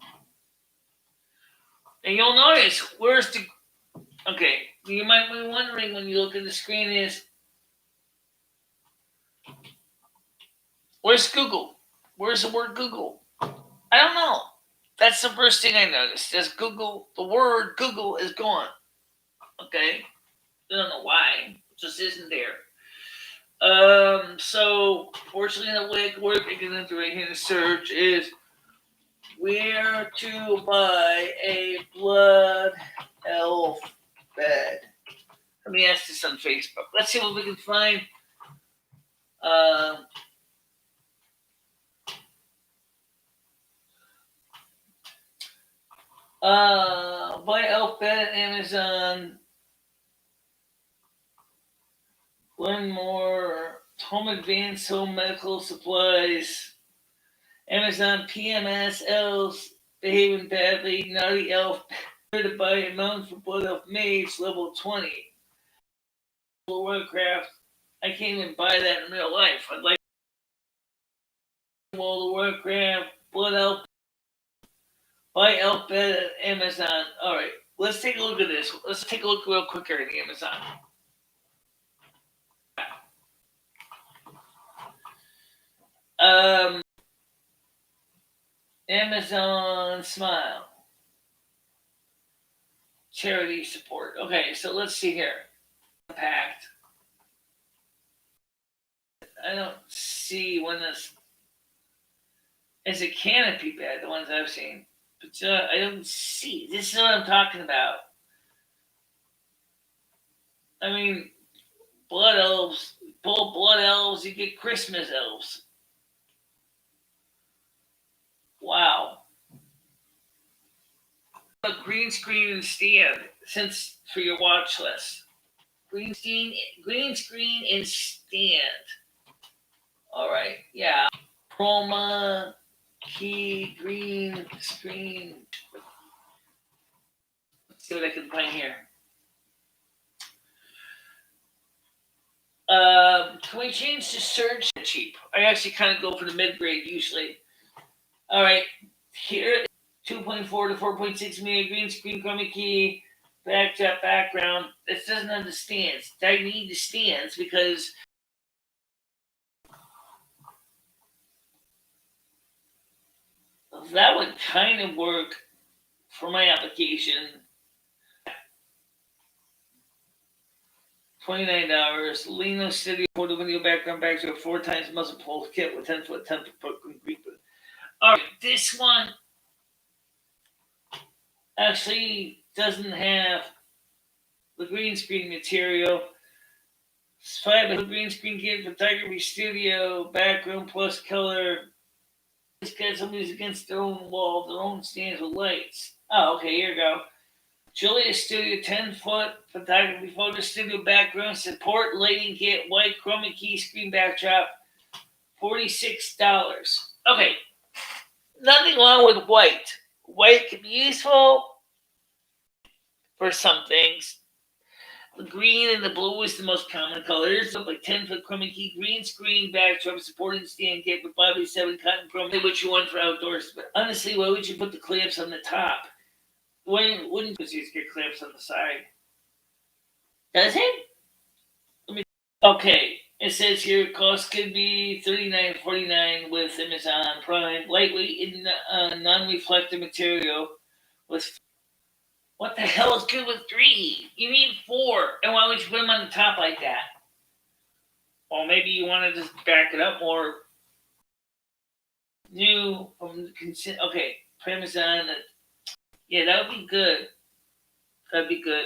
And you'll notice, where's the... Okay, you might be wondering when you look at the screen is, where's Google? Where's the word Google? I don't know. That's the first thing I noticed. Is Google, the word Google is gone. Okay? I don't know why. It just isn't there. So, fortunately, the way it works, I can enter right here in the search is where to buy a blood elf bed. Let me ask this on Facebook. Let's see what we can find. Buy elf bed at Amazon. Learn more. Home Advanced Home Medical Supplies. Amazon PMS elves behaving badly. Naughty elf. To buy a mount for blood elf mage level 20. Warcraft. I can't even buy that in real life. I'd like World of Warcraft, Blood Elf, buy elf bed at Amazon. All right, let's take a look at this. Let's take a look real quicker at Amazon. Amazon Smile. Charity support. Okay, so let's see here. Packed. I don't see when this... It's a canopy bed, the ones I've seen. But I don't see. This is what I'm talking about. I mean, blood elves. Pull blood elves, you get Christmas elves. Wow. A green screen and stand, since for your watch list. Green screen and stand. All right, yeah. Chroma key green screen. Let's see what I can find here. Can we change the search to cheap? I actually kind of go for the mid-grade usually. All right, here 2.4 to 4.6 million green screen chroma key background. This doesn't have the stands. I need the stands because that would kind of work for my application. $29. Lino Studio photo video background backdrop 4 times muzzle pole kit with 10-foot concrete. All right, this one actually doesn't have the green screen material. It's 5 green screen kit, photography studio, background plus color. This guy, somebody's against their own wall, their own stands with lights. Oh, okay, here we go. Julia Studio 10-foot photography photo studio background support lighting kit, white chroma key screen backdrop, $46. Okay, nothing wrong with white. White can be useful for some things. The green and the blue is the most common colors. Like 10-foot chroma key green screen backdrop supporting stand kit with 5x7 cotton chroma. What you want for outdoors. But honestly, why would you put the clamps on the top? Wouldn't you just get clamps on the side? Does it? Okay. It says here cost could be $39.49 with Amazon Prime. Lightweight and non-reflective material with. What the hell is good with 3? You need 4. And why would you put them on the top like that? Or maybe you want to just back it up more. New from okay, Amazon. Yeah, that would be good. That'd be good.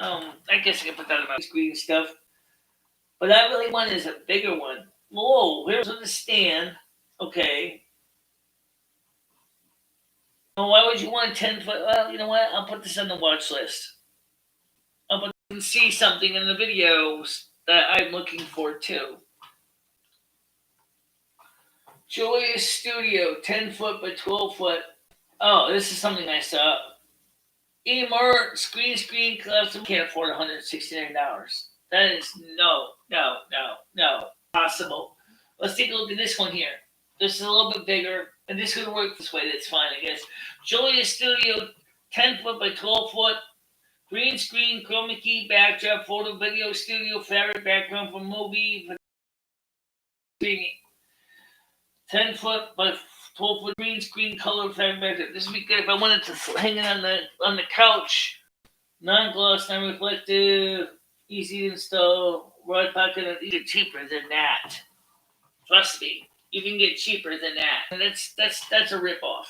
I guess I can put that on my screen stuff. But I really want is a bigger one. Whoa, here's on the stand. Okay. Well, why would you want a 10-foot? Well, you know what? I'll put this on the watch list. I'll put and see something in the videos that I'm looking for too. Julius Studio, 10-foot by 12-foot. Oh, this is something I saw. Emor screen custom can't afford $169. That is no possible. Let's take a look at this one here. This is a little bit bigger, and this could work this way. That's fine, I guess. Julius Studio, 10-foot by 12-foot. Green screen, chroma key, backdrop, photo, video, studio, fabric, background for movie. 10-foot by 12-foot green screen, color, fabric, backdrop. This would be good if I wanted to hang it on the couch. Non-gloss, non-reflective, easy to install, rod pocket, and even cheaper than that. Trust me, you can get cheaper than that. And that's a ripoff.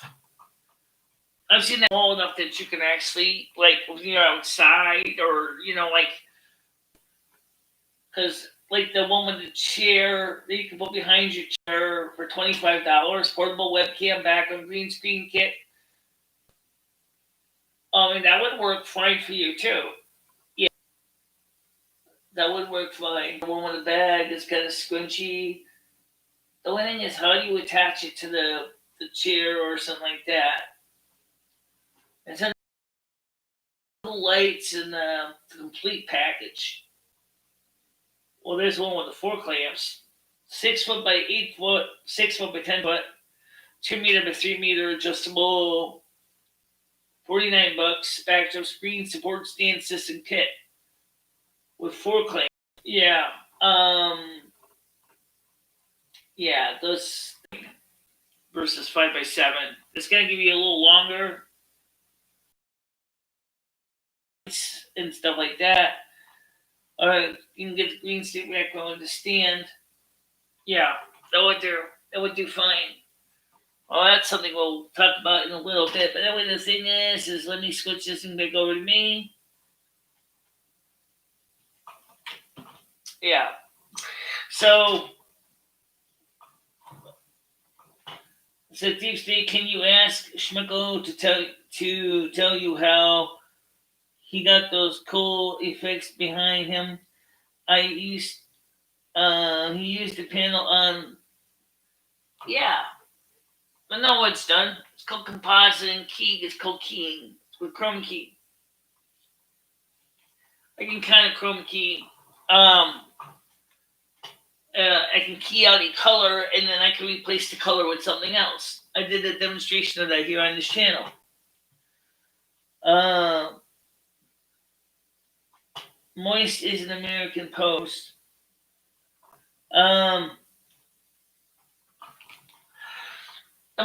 I've seen that small enough that you can actually, like, when you're outside or, because, like, the one with the chair that you can put behind your chair for $25, portable webcam, background, green screen kit. And that would work fine for you, too. Yeah, that would work fine. The one with the bag is kind of squinchy. The only thing is, how do you attach it to the chair or something like that? And then the lights and the complete package. Well, there's one with the 4 clamps. 6-foot by 8-foot, 6-foot by 10-foot, 2-meter by 3-meter adjustable, $49. Backdrop screen support stand system kit with 4 clamps. Yeah. Yeah, those versus 5x7. It's gonna give you a little longer and stuff like that. You can get the green stick background with the stand. Yeah, that would do fine. Well, that's something we'll talk about in a little bit. But anyway, the thing is let me switch this thing back over to me. Yeah. So Deep State, can you ask Schmickel to tell you how he got those cool effects behind him? He used the panel on. Yeah. But no, it's done. It's called compositing key. It's called keying. It's with chroma key. I can kind of chroma key. I can key out a color and then I can replace the color with something else. I did a demonstration of that here on this channel. Moist is an American Post. I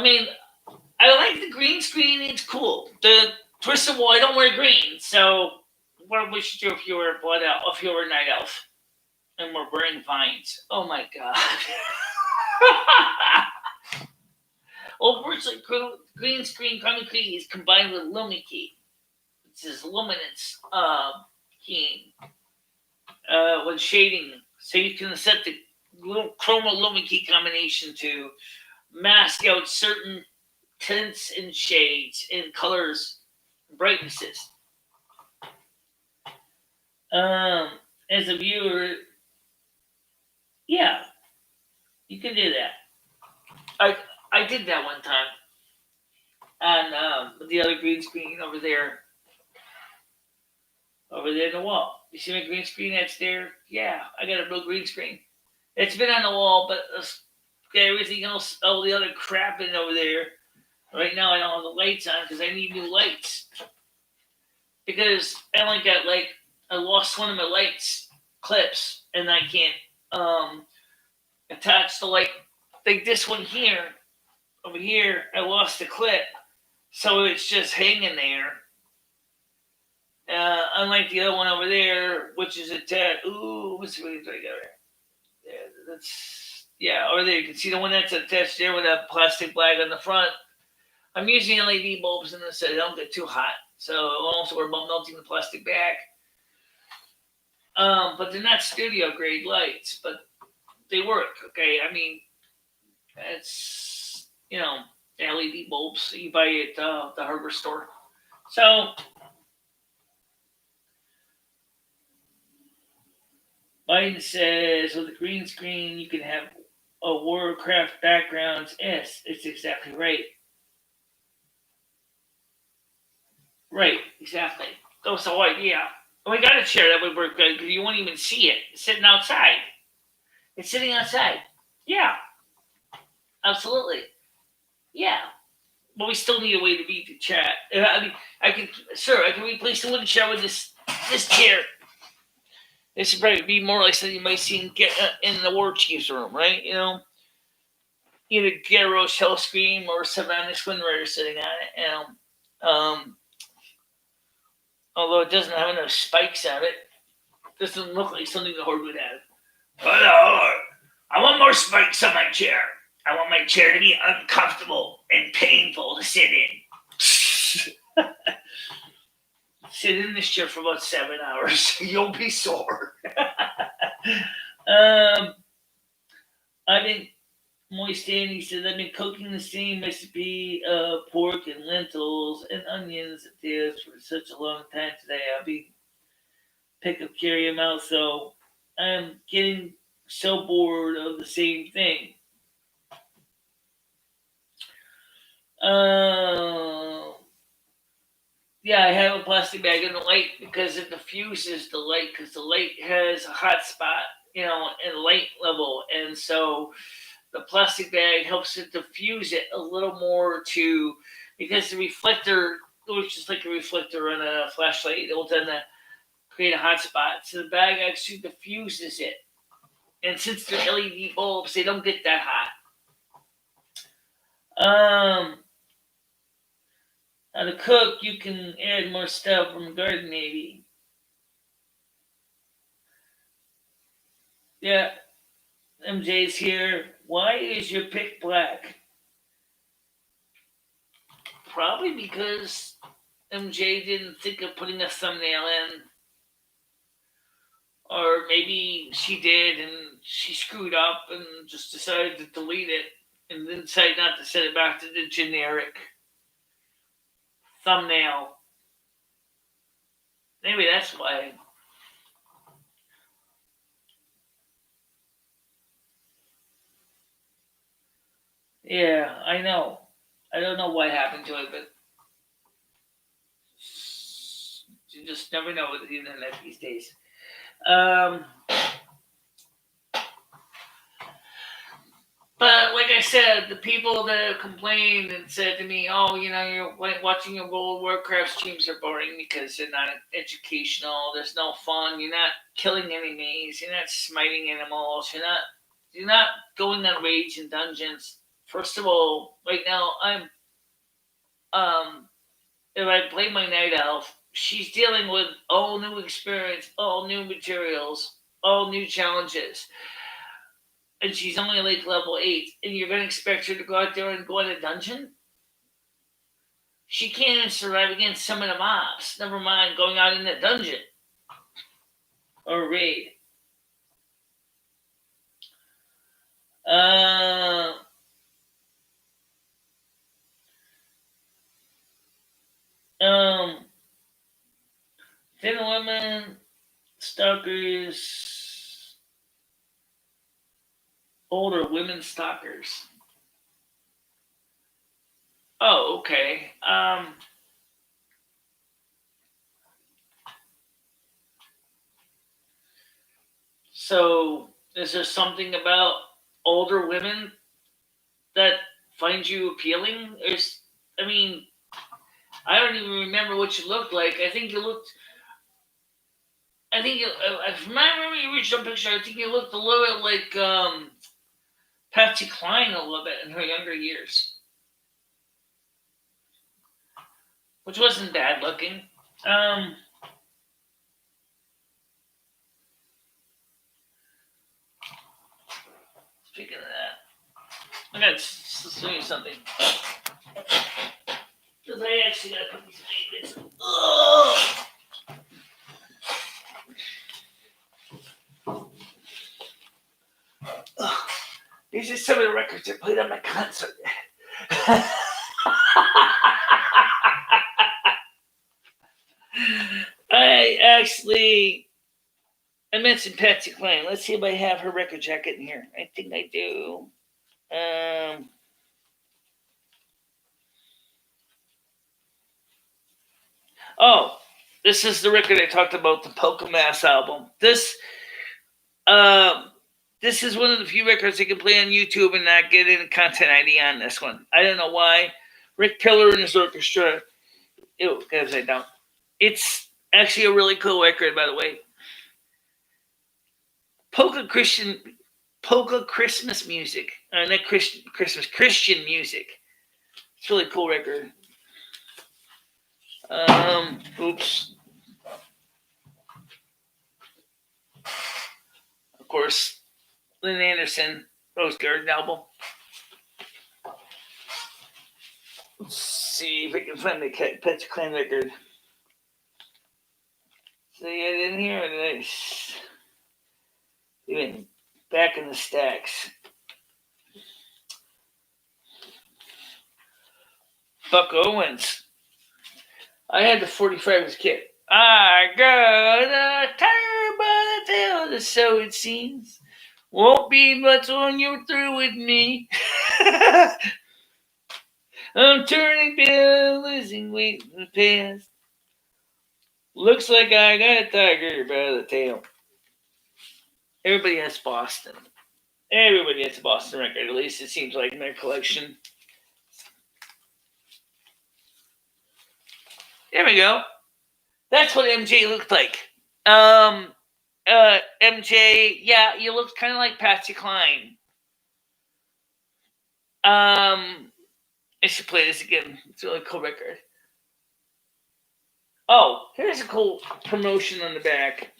mean, I like the green screen. It's cool. First of all, I don't wear green, so what would you do if you were a blood elf? If you were a night elf and we're wearing vines? Oh my god! Well, virtually green screen chroma key is combined with Lumi key. It's this luminance keying with shading, so you can set the chroma Lumi key combination to mask out certain tints and shades and colors and brightnesses. As a viewer, yeah, you can do that. I did that one time on the other green screen over there in the wall. You see my green screen that's there? Yeah, I got a real green screen. It's been on the wall, but got everything else, all the other crap in over there. Right now, I don't have the lights on because I need new lights. Because I only got I lost one of my lights clips, and I can't attach the light like this one here. Over here, I lost the clip, so it's just hanging there. Unlike the other one over there, which is attached. Ooh, what's the really I got there? Yeah, over there. You can see the one that's attached there with that plastic bag on the front. I'm using LED bulbs in this so they don't get too hot. So I'm also worried about melting the plastic bag. But they're not studio grade lights, but they work. Okay, I mean, it's LED bulbs that you buy at the hardware store. So Biden says with a green screen you can have a Warcraft backgrounds. Yes, it's exactly right. Right, exactly. That was the whole idea. We got a chair that would work good because you won't even see it. It's sitting outside. It's sitting outside. Yeah, absolutely. Yeah. But we still need a way to beat the chat. I mean, I can replace the wooden chair with this chair. This would probably be more like something you might see in the war chief's room, right? Either Garrosh Hellscream or Savannah Swindrider sitting on it. Although it doesn't have enough spikes on it, doesn't look like something the Horde would have. But I want more spikes on my chair. I want my chair to be uncomfortable and painful to sit in. Sit in this chair for about 7 hours. You'll be sore. I've been Moist Andy says I've been cooking the same recipe of pork and lentils and onions and potatoes for such a long time today. I'll be pick up carry them out, so I'm getting so bored of the same thing. Yeah, I have a plastic bag in the light because it diffuses the light because the light has a hot spot, and light level, and so the plastic bag helps it diffuse it a little more because the reflector looks just like a reflector on a flashlight. It will tend to create a hot spot, so the bag actually diffuses it. And since they're LED bulbs, they don't get that hot. Now to cook, you can add more stuff from the garden, maybe. Yeah, MJ's here. Why is your pick black? Probably because MJ didn't think of putting a thumbnail in. Or maybe she did and she screwed up and just decided to delete it and then decided not to set it back to the generic thumbnail. Maybe that's why. Yeah, I know. I don't know what happened to it, but you just never know with the internet these days. But like I said, the people that complained and said to me, "Oh, you're watching your World of Warcraft streams are boring because they're not educational. There's no fun. You're not killing enemies. You're not smiting animals. You're not going on raids and dungeons." First of all, right now if I play my night elf, she's dealing with all new experience, all new materials, all new challenges. And she's only like level 8, and you're going to expect her to go out there and go in a dungeon? She can't even survive against some of the mobs, never mind going out in a dungeon or a raid. Thin women, stalkers, older women stalkers. Oh, okay. So, is there something about older women that finds you appealing? I mean, I don't even remember what you looked like. I think you looked. I think if I remember your original picture, I think you looked a little bit like Patsy Cline a little bit in her younger years, which wasn't bad looking. Um, Speaking of that, I got to show you something. Because I actually got to put these favorites. Oh! These are some of the records I played on my concert. I mentioned Patsy Cline. Let's see if I have her record jacket in here. I think I do. This is the record I talked about, the Polka Mass album. This is one of the few records you can play on YouTube and not get any content ID on this one. I don't know why. Rick Pillar and his orchestra. Ew, upside down. It's actually a really cool record, by the way. Polka Christmas music. Not Christmas, Christian music. It's a really cool record. Oops. Of course, Lynn Anderson, Rose Garden album. Let's see if I can find the Patsy Cline record. See it in here? Nice. Even back in the stacks. Buck Owens. I had the 45 as a kid. I got a tired by the tail, so it seems. Won't be much when you're through with me. I'm turning pale, losing weight in the past. Looks like I got a tiger by the tail. Everybody has Boston. Everybody has a Boston record, at least it seems like in their collection. There we go. That's what MJ looked like. MJ, yeah, you looked kind of like Patsy Cline. I should play this again. It's a really cool record. Oh, here's a cool promotion on the back.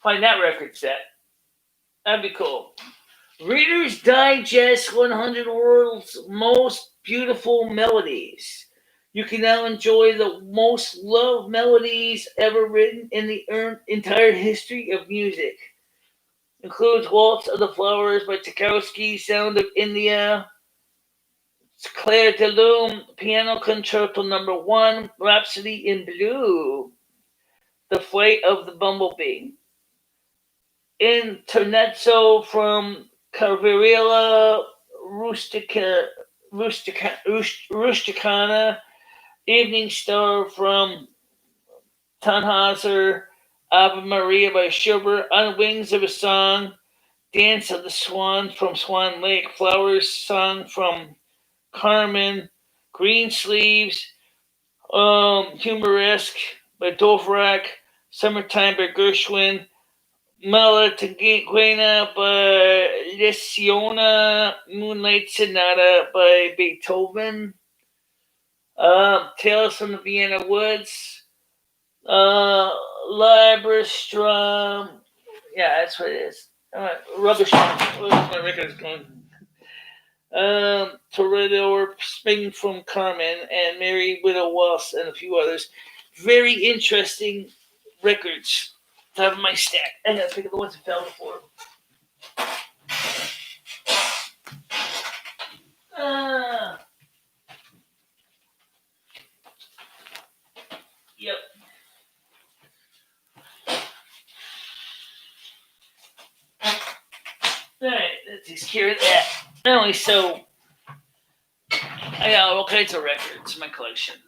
Find that record set. That'd be cool. Reader's Digest 100 World's Most Beautiful Melodies. You can now enjoy the most loved melodies ever written in the entire history of music. Includes Waltz of the Flowers by Tchaikovsky, Sound of India, Clair de Lune, Piano Concerto No. 1, Rhapsody in Blue, The Flight of the Bumblebee, Intermezzo from Cavalleria Rusticana, Evening Star from Tannhauser, Ave Maria by Schubert, On Wings of a Song, Dance of the Swans from Swan Lake, Flowers Song from Carmen, Green Sleeves, Humoresque by Dvorak, Summertime by Gershwin, Malaguena by Lesiona, Moonlight Sonata by Beethoven, Tales from the Vienna Woods, Librestrom. Yeah, that's what it is. Rubbish. My record is going. Toreador, Spring from Carmen, and Mary Widow Waltz, and a few others. Very interesting records to have in my stack. I gotta pick up the ones that fell before. Yep. Alright, that takes care of that. Anyway, so I got all kinds of records in my collection.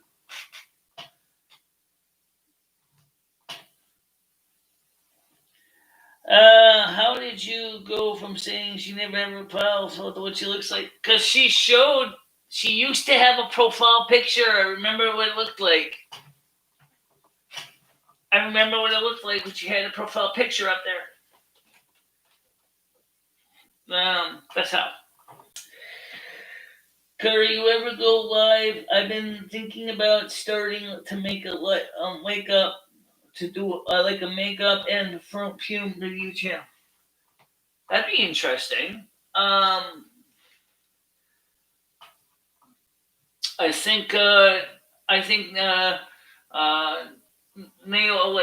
How did you go from saying she never had a profile photo to what she looks like? Because she used to have a profile picture. I remember what it looked like. I remember what it looked like when she had a profile picture up there. That's how. Curry, you ever go live? I've been thinking about starting to make a wake up to do like a makeup and perfume review channel. That'd be interesting. I think I think uh, Neil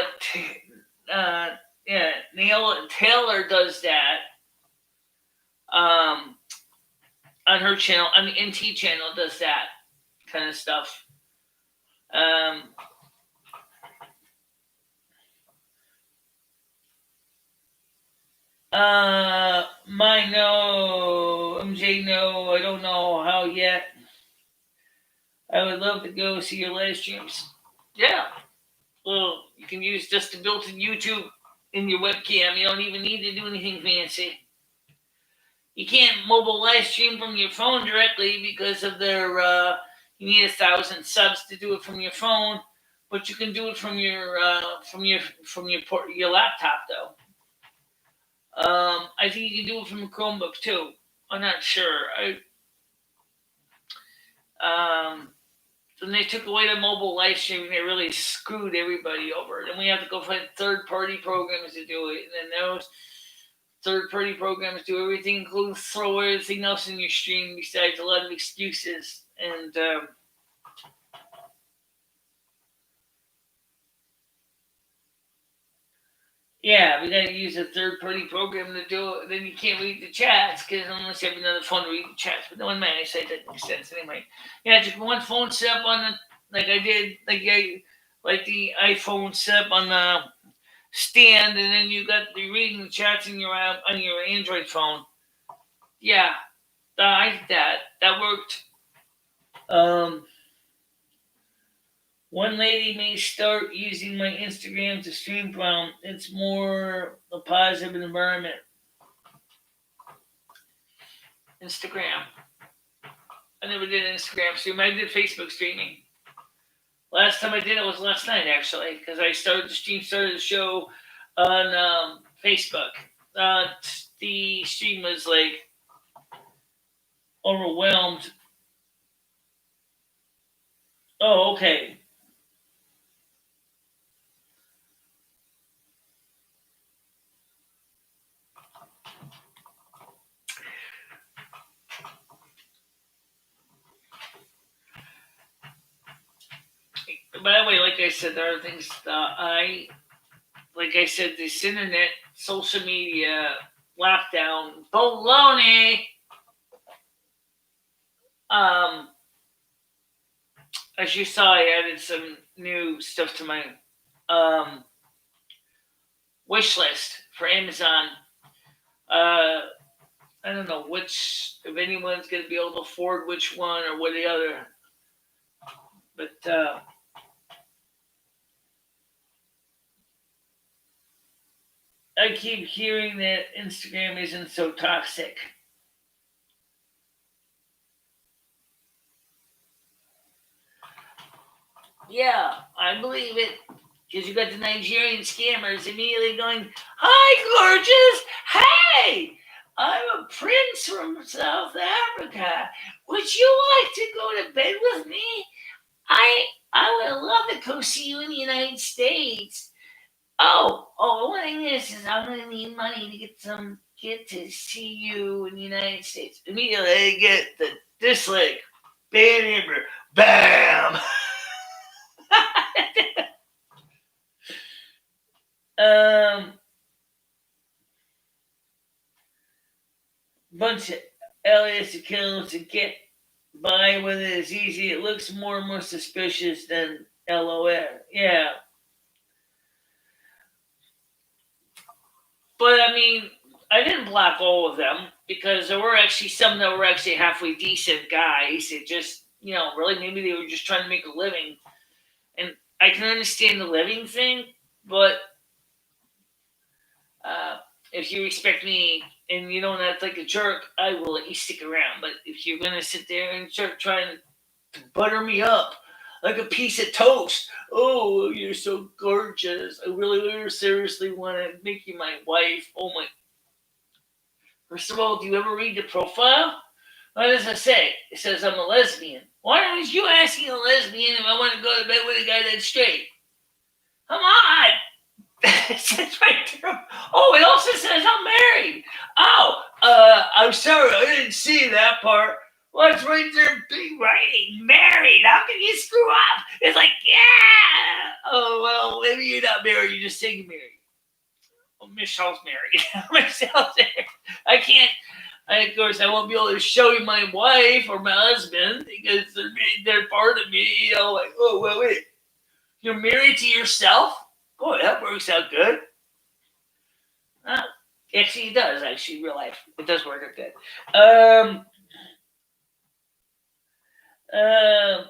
uh, yeah Neil Taylor does that um, on her channel. On the NT channel, does that kind of stuff. Um, Mine no, MJ no, I don't know how yet. I would love to go see your live streams. Yeah, well, you can use just the built-in YouTube in your webcam. You don't even need to do anything fancy. You can't mobile live stream from your phone directly because of their. You need 1,000 subs to do it from your phone, but you can do it from your laptop though. I think you can do it from a Chromebook too. I'm not sure. When they took away the mobile live streaming, they really screwed everybody over. Then we have to go find third-party programs to do it, and then those third-party programs do everything, including throw everything else in your stream besides a lot of excuses. And yeah, we got to use a third-party program to do it. Then you can't read the chats because unless you have another phone to read the chats. But no one man, I say that makes sense anyway. Yeah, just one phone set up on the like I did like the iPhone set up on the stand, and then you got the reading the chats in your on your Android phone. Yeah, I did that worked. Um, One lady may start using my Instagram to stream from. It's more a positive environment. Instagram. I never did Instagram stream. I did Facebook streaming. Last time I did it was last night actually, because I started the show on Facebook. The stream was like overwhelmed. Oh, okay. By the way, like I said, there are things like I said, this internet, social media, lockdown, baloney. Um, as you saw, I added some new stuff to my um, wish list for Amazon. Uh, I don't know if anyone's going to be able to afford which one or what the other, but I keep hearing that Instagram isn't so toxic. Yeah, I believe it. Because you got the Nigerian scammers immediately going, "Hi, gorgeous. Hey, I'm a prince from South Africa. Would you like to go to bed with me? I would love to go see you in the United States. One thing is I'm going to need money to get to see you in the United States." Immediately, I get the dislike. Bam, hammer, bam. um, Bunch of alias accounts to get by with it is easy. It looks more and more suspicious than LOL. Yeah, but I mean, I didn't block all of them because there were actually some that were actually halfway decent guys. It just, really maybe they were just trying to make a living. And I can understand the living thing, but if you respect me and you don't act like a jerk, I will let you stick around. But if you're gonna sit there and start trying to butter me up like a piece of toast, oh, you're so gorgeous. I really seriously want to make you my wife. Oh my! First of all, do you ever read the profile? What does it say? It says I'm a lesbian. Why aren't you asking a lesbian if I want to go to bed with a guy that's straight? Come on! It says right there. Oh, it also says I'm married. Oh, I'm sorry, I didn't see that part. Well, it's right there, big writing, married. How can you screw up? It's like, yeah. Oh, well, maybe you're not married. You're just saying married. Well, Michelle's married. Michelle's married. I can't. Of course, I won't be able to show you my wife or my husband because they're part of me. You know, like, oh, well, wait. You're married to yourself? Boy, that works out good. Uh, Actually, it does. Actually, in real life, it does work out good. Um, uh,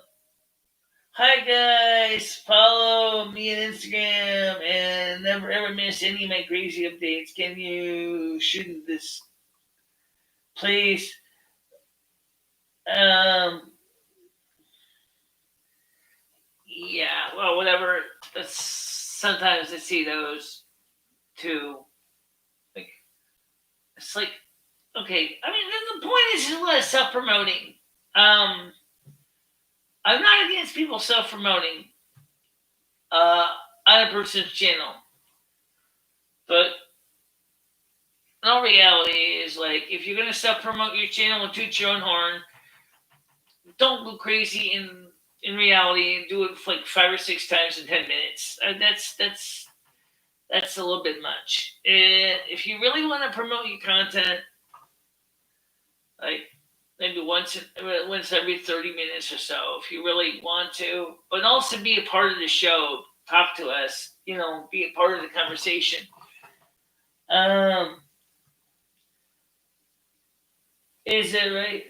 Hi guys, follow me on Instagram and never ever miss any of my crazy updates. Can you shoot this, please? Um, yeah, well, whatever. That's, sometimes I see those too. Like, it's like, okay. I mean, the point is a lot of self promoting. Um, I'm not against people self promoting uh, on a person's channel, but in all reality is like if you're gonna self promote your channel and toot your own horn, don't go crazy in reality and do it like 5 or 6 times in 10 minutes. That's a little bit much. If you really want to promote your content, like maybe once every 30 minutes or so, if you really want to, but also be a part of the show. Talk to us. You know, be a part of the conversation. Um, is it right?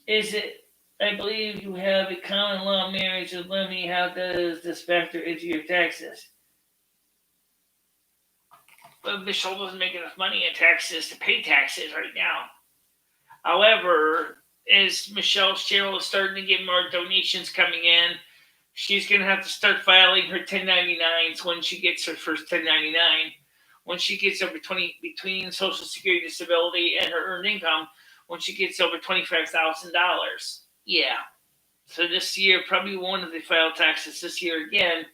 Is it? I believe you have a common law marriage with Lemmy. How does this factor into your taxes? But Michelle doesn't make enough money in taxes to pay taxes right now. However, as Michelle's channel is starting to get more donations coming in, she's going to have to start filing her 1099s when she gets her first 1099. When she gets over 20, between Social Security disability and her earned income, when she gets over $25,000. Yeah. So this year, probably won't have to file taxes this year again,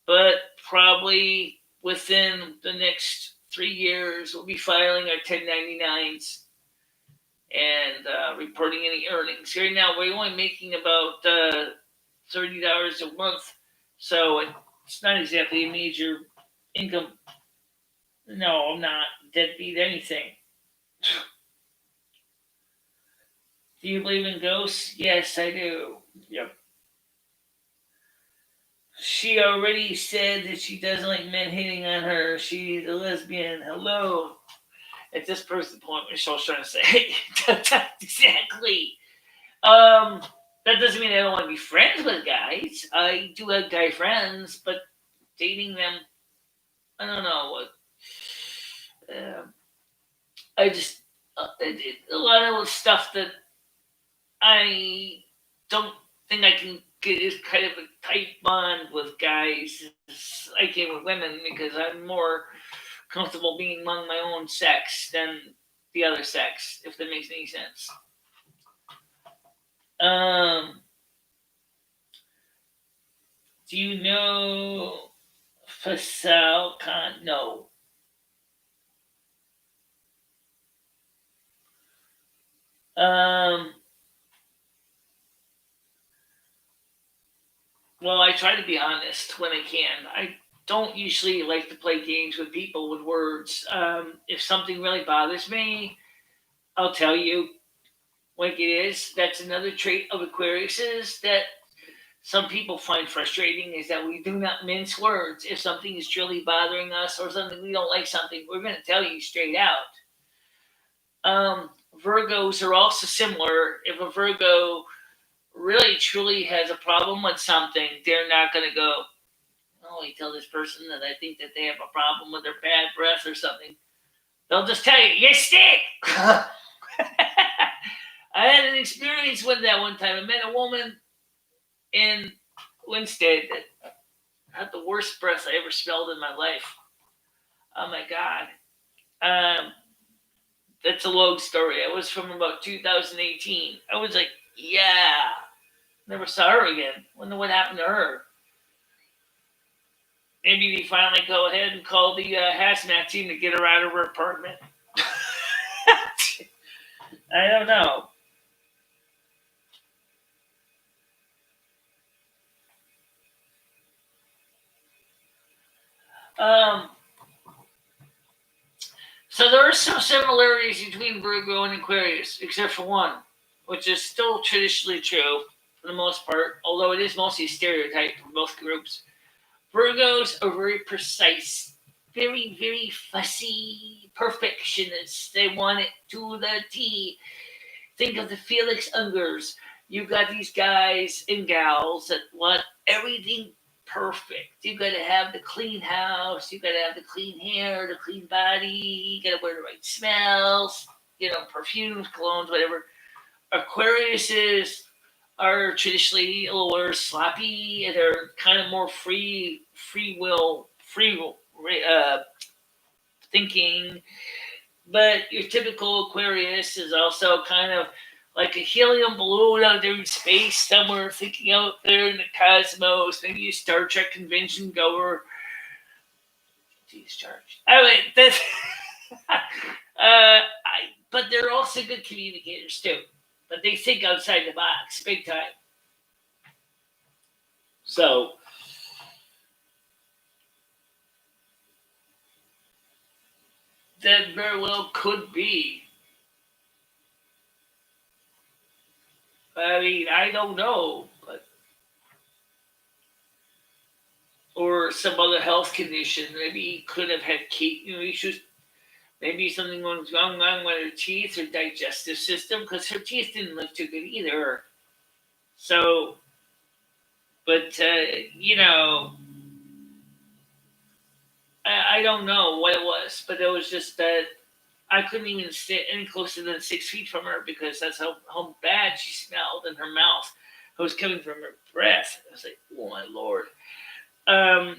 but probably within the next 3 years, we'll be filing our 1099s and reporting any earnings. Right now, we're only making about $30 a month, so it's not exactly a major income. No, I'm not deadbeat anything. Do you believe in ghosts? Yes, I do. Yep. She already said that she doesn't like men hitting on her. She's a lesbian. Hello. At this person's point, Michelle's trying to say. Exactly. Um, that doesn't mean I don't want to be friends with guys. I do have guy friends, but dating them, I don't know what. I just a lot of stuff that I don't think I can get is kind of a tight bond with guys. I can with women because I'm more comfortable being among my own sex than the other sex, if that makes any sense. Um, do you know Fasal Khan? No. Um, well, I try to be honest when I can. I don't usually like to play games with people with words. If something really bothers me, I'll tell you like it is. That's another trait of Aquariuses that some people find frustrating is that we do not mince words. If something is truly bothering us or something we don't like something, we're going to tell you straight out. Virgos are also similar. If a Virgo really truly has a problem with something, they're not going to go, oh, I tell this person that I think that they have a problem with their bad breath or something. They'll just tell you, you stink. I had an experience with that one time. I met a woman in Winstead that had the worst breath I ever smelled in my life. Oh my God. That's a long story. It was from about 2018. I was like, yeah. Never saw her again. Wonder what happened to her. Maybe they finally go ahead and call the hazmat team to get her out of her apartment. I don't know. Um, so there are some similarities between Virgo and Aquarius, except for one, which is still traditionally true for the most part, although it is mostly stereotyped for both groups. Virgos are very precise, very, very fussy perfectionists. They want it to the T. Think of the Felix Ungers. You've got these guys and gals that want everything perfect. You've got to have the clean house. You've got to have the clean hair, the clean body. You got to wear the right smells, perfumes, colognes, whatever. Aquariuses are traditionally a little more sloppy. And they're kind of more free thinking. But your typical Aquarius is also kind of like a helium balloon out there in space somewhere, thinking out there in the cosmos. Maybe a Star Trek convention goer. Geez, charged. Anyway, that's. But they're also good communicators too. But they think outside the box, big time. So. That very well could be. I mean, I don't know, but or some other health condition. Maybe he could have had issues. Maybe something was wrong with her teeth or digestive system because her teeth didn't look too good either. So, but I don't know what it was, but it was just that I couldn't even sit any closer than 6 feet from her because that's how bad she smelled in her mouth. It was coming from her breath. I was like, oh my Lord.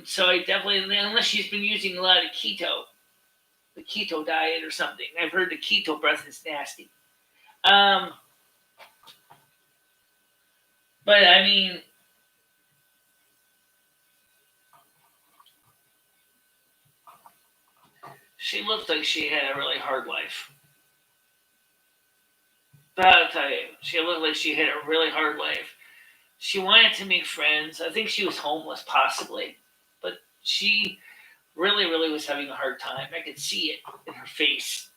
So I definitely, unless she's been using a lot of the keto diet or something. I've heard the keto breath is nasty. Um, but I mean, she looked like she had a really hard life. But I'll tell you, she looked like she had a really hard life. She wanted to make friends. I think she was homeless, possibly. But she really, really was having a hard time. I could see it in her face.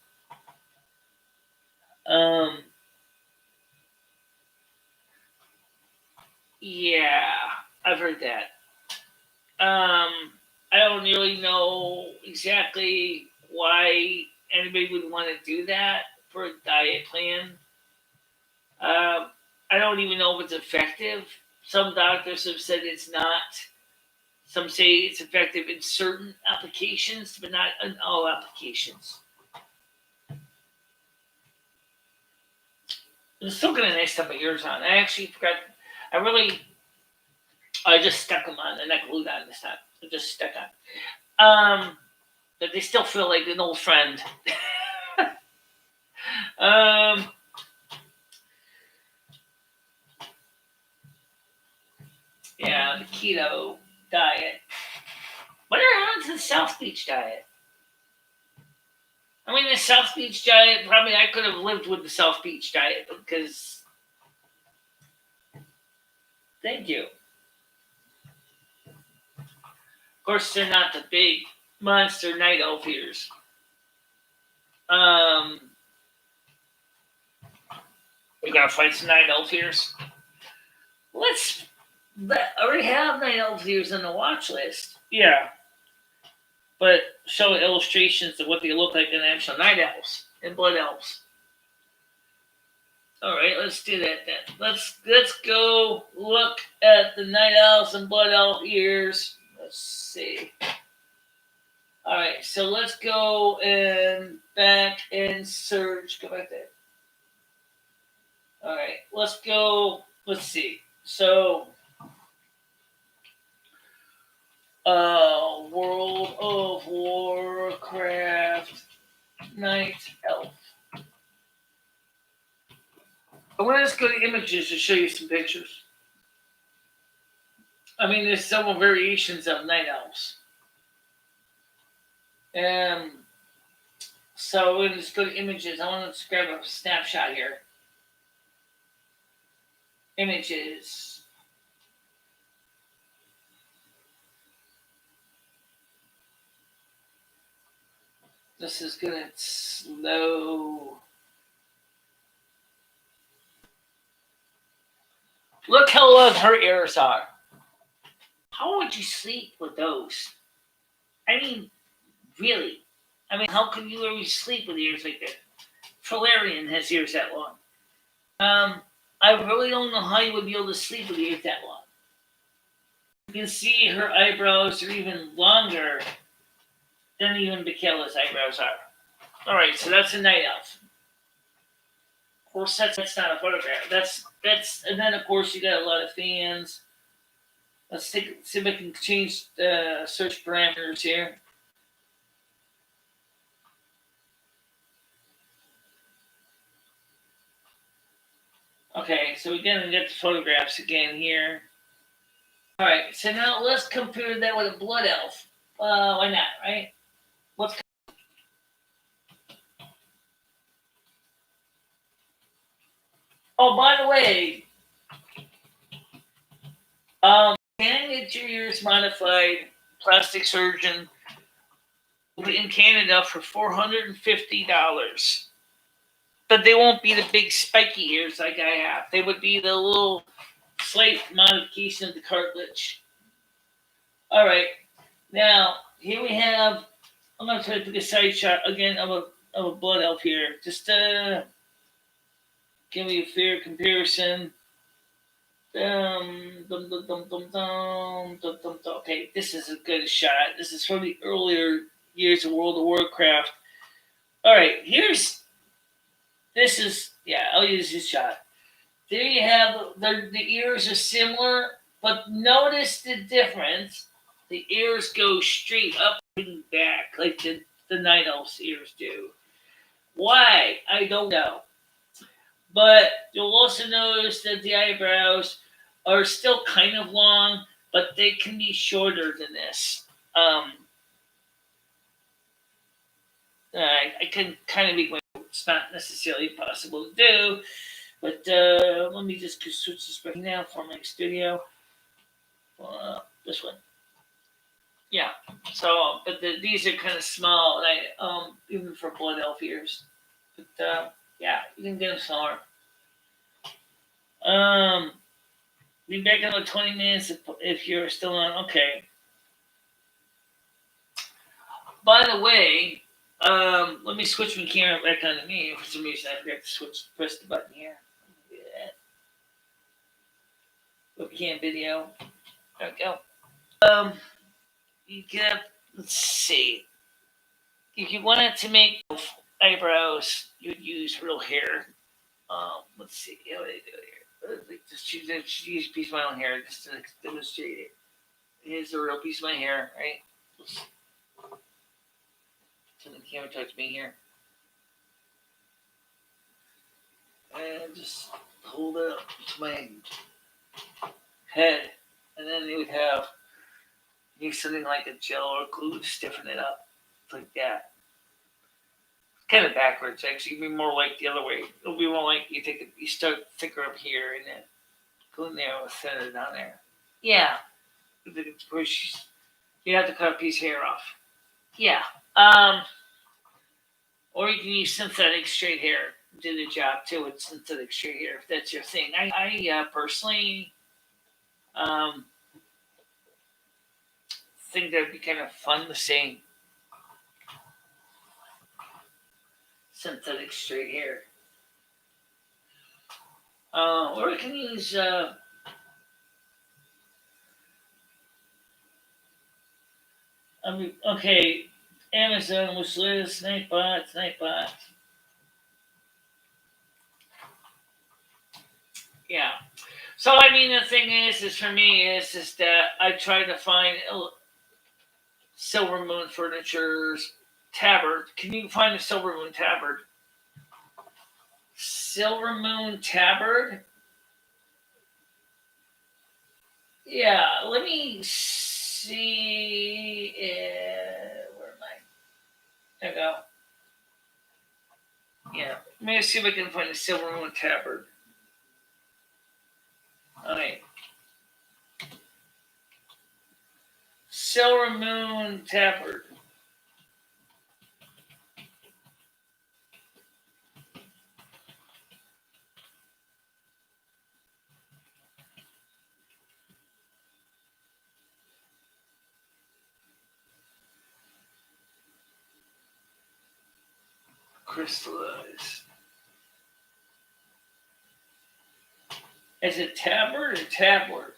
Um, yeah, I've heard that. I don't really know exactly why anybody would want to do that for a diet plan. I don't even know if it's effective. Some doctors have said it's not. Some say it's effective in certain applications, but not in all applications. I'm still got a nice set of ears on. I actually forgot. I really. I just stuck them on. They're not glued on this time. I just stuck on. But they still feel like an old friend. um, yeah, the keto diet. What happened to the South Beach diet? I mean, the South Beach diet, probably I could have lived with the South Beach diet because. Thank you. Of course, they're not the big monster night elf ears. We gotta find some night elf ears. Let's. I already have night elf ears on the watch list. Yeah, but show illustrations of what they look like in actual night elves and blood elves. All right, let's do that then. Let's go look at the night elves and blood elf ears. Let's see. All right, so let's go and back and search. Go back there. All right, let's go. Let's see. So, World of Warcraft Night Elf. I want to just go to images to show you some pictures. I mean, there's several variations of night elves. And so we're going to just go to images. I want to just grab a snapshot here. Images. This is going to slow. Look how long her ears are. How would you sleep with those? I mean, really? I mean, how can you ever sleep with ears like that? Valerian has ears that long. I really don't know how you would be able to sleep with ears that long. You can see her eyebrows are even longer than even Michele's eyebrows are. All right, so that's a night elf. Of course, that's not a photograph. That's and then of course you got a lot of fans. Let's see if I can change the search parameters here. Okay, so we're gonna get the photographs again here. All right, so now let's compare that with a blood elf. Why not, right? Let's. Oh, by the way, can get your ears modified. Plastic surgeon in Canada for $450. But they won't be the big spiky ears like I have. They would be the little slight modification of the cartilage. All right, now here we have. I'm going to try to take a side shot again of a blood elf here, just to give me a fair comparison. Okay, this is a good shot. This is from the earlier years of World of Warcraft. All right, this is, yeah, I'll use this shot. There you have, the ears are similar, but notice the difference. The ears go straight up and back like the night elf's ears do. Why? I don't know. But you'll also notice that the eyebrows are still kind of long, but they can be shorter than this. I can kind of make my. It's not necessarily possible to do, but let me just switch this back now for my studio. This one. Yeah. So, but these are kind of small, and even for blood elf ears. But yeah, you can get them smaller. Be back in about 20 minutes if you're still on. Okay. By the way, let me switch my camera back onto me. For some reason, I forgot to press the button here. Webcam video. There we go. You get, let's see. If you wanted to make eyebrows, you'd use real hair. Let's see. How do I do it here? Just use a piece of my own hair just to demonstrate it. Here's a real piece of my hair, right? So the camera touch me here. And just hold it up to my head. And then you would use something like a gel or glue to stiffen it up. Like that. Kind of backwards, actually. It'd be more like the other way. It'll be more like you start thicker up here and then go in there with thinner down there. Yeah. You have to cut a piece of hair off. Yeah. Or you can use synthetic straight hair. Do the job too with synthetic straight hair if that's your thing. I personally think that'd be kind of fun to see. Synthetic straight hair. Or we can use okay. Amazon wish list, Nightbot. Yeah. So I mean, the thing is for me is that I try to find Silvermoon Furniture's tabard. Can you find a Silvermoon tabard? Silvermoon tabard? Yeah, let me see. Where am I? There we go. Yeah, let me see if I can find a Silvermoon tabard. Okay. Silvermoon tabard. Crystallized. Is it tabard or tabard?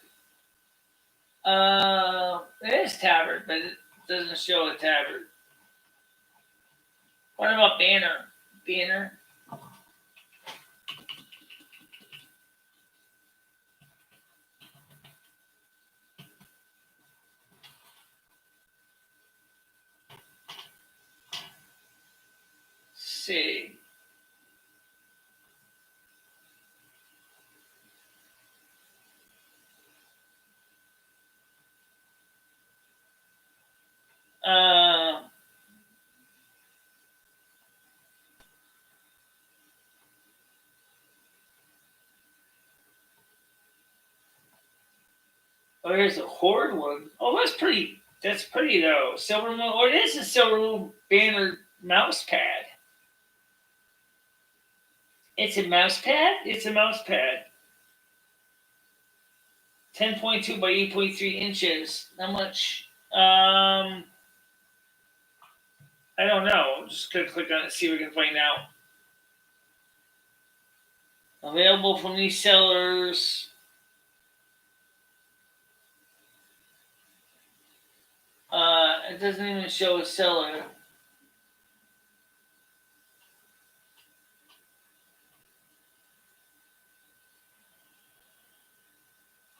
It is tabard, but it doesn't show a tabard. What about banner? Banner? See. Uh, oh, here's a horde one. Oh, that's pretty. That's pretty though. Silvermoon. Oh, it is a Silvermoon banner mouse pad. It's a mouse pad. It's a mouse pad. 10.2 by 8.3 inches. How much? I don't know. I'm just gonna click on it, see if we can find out. Available from these sellers. It doesn't even show a seller.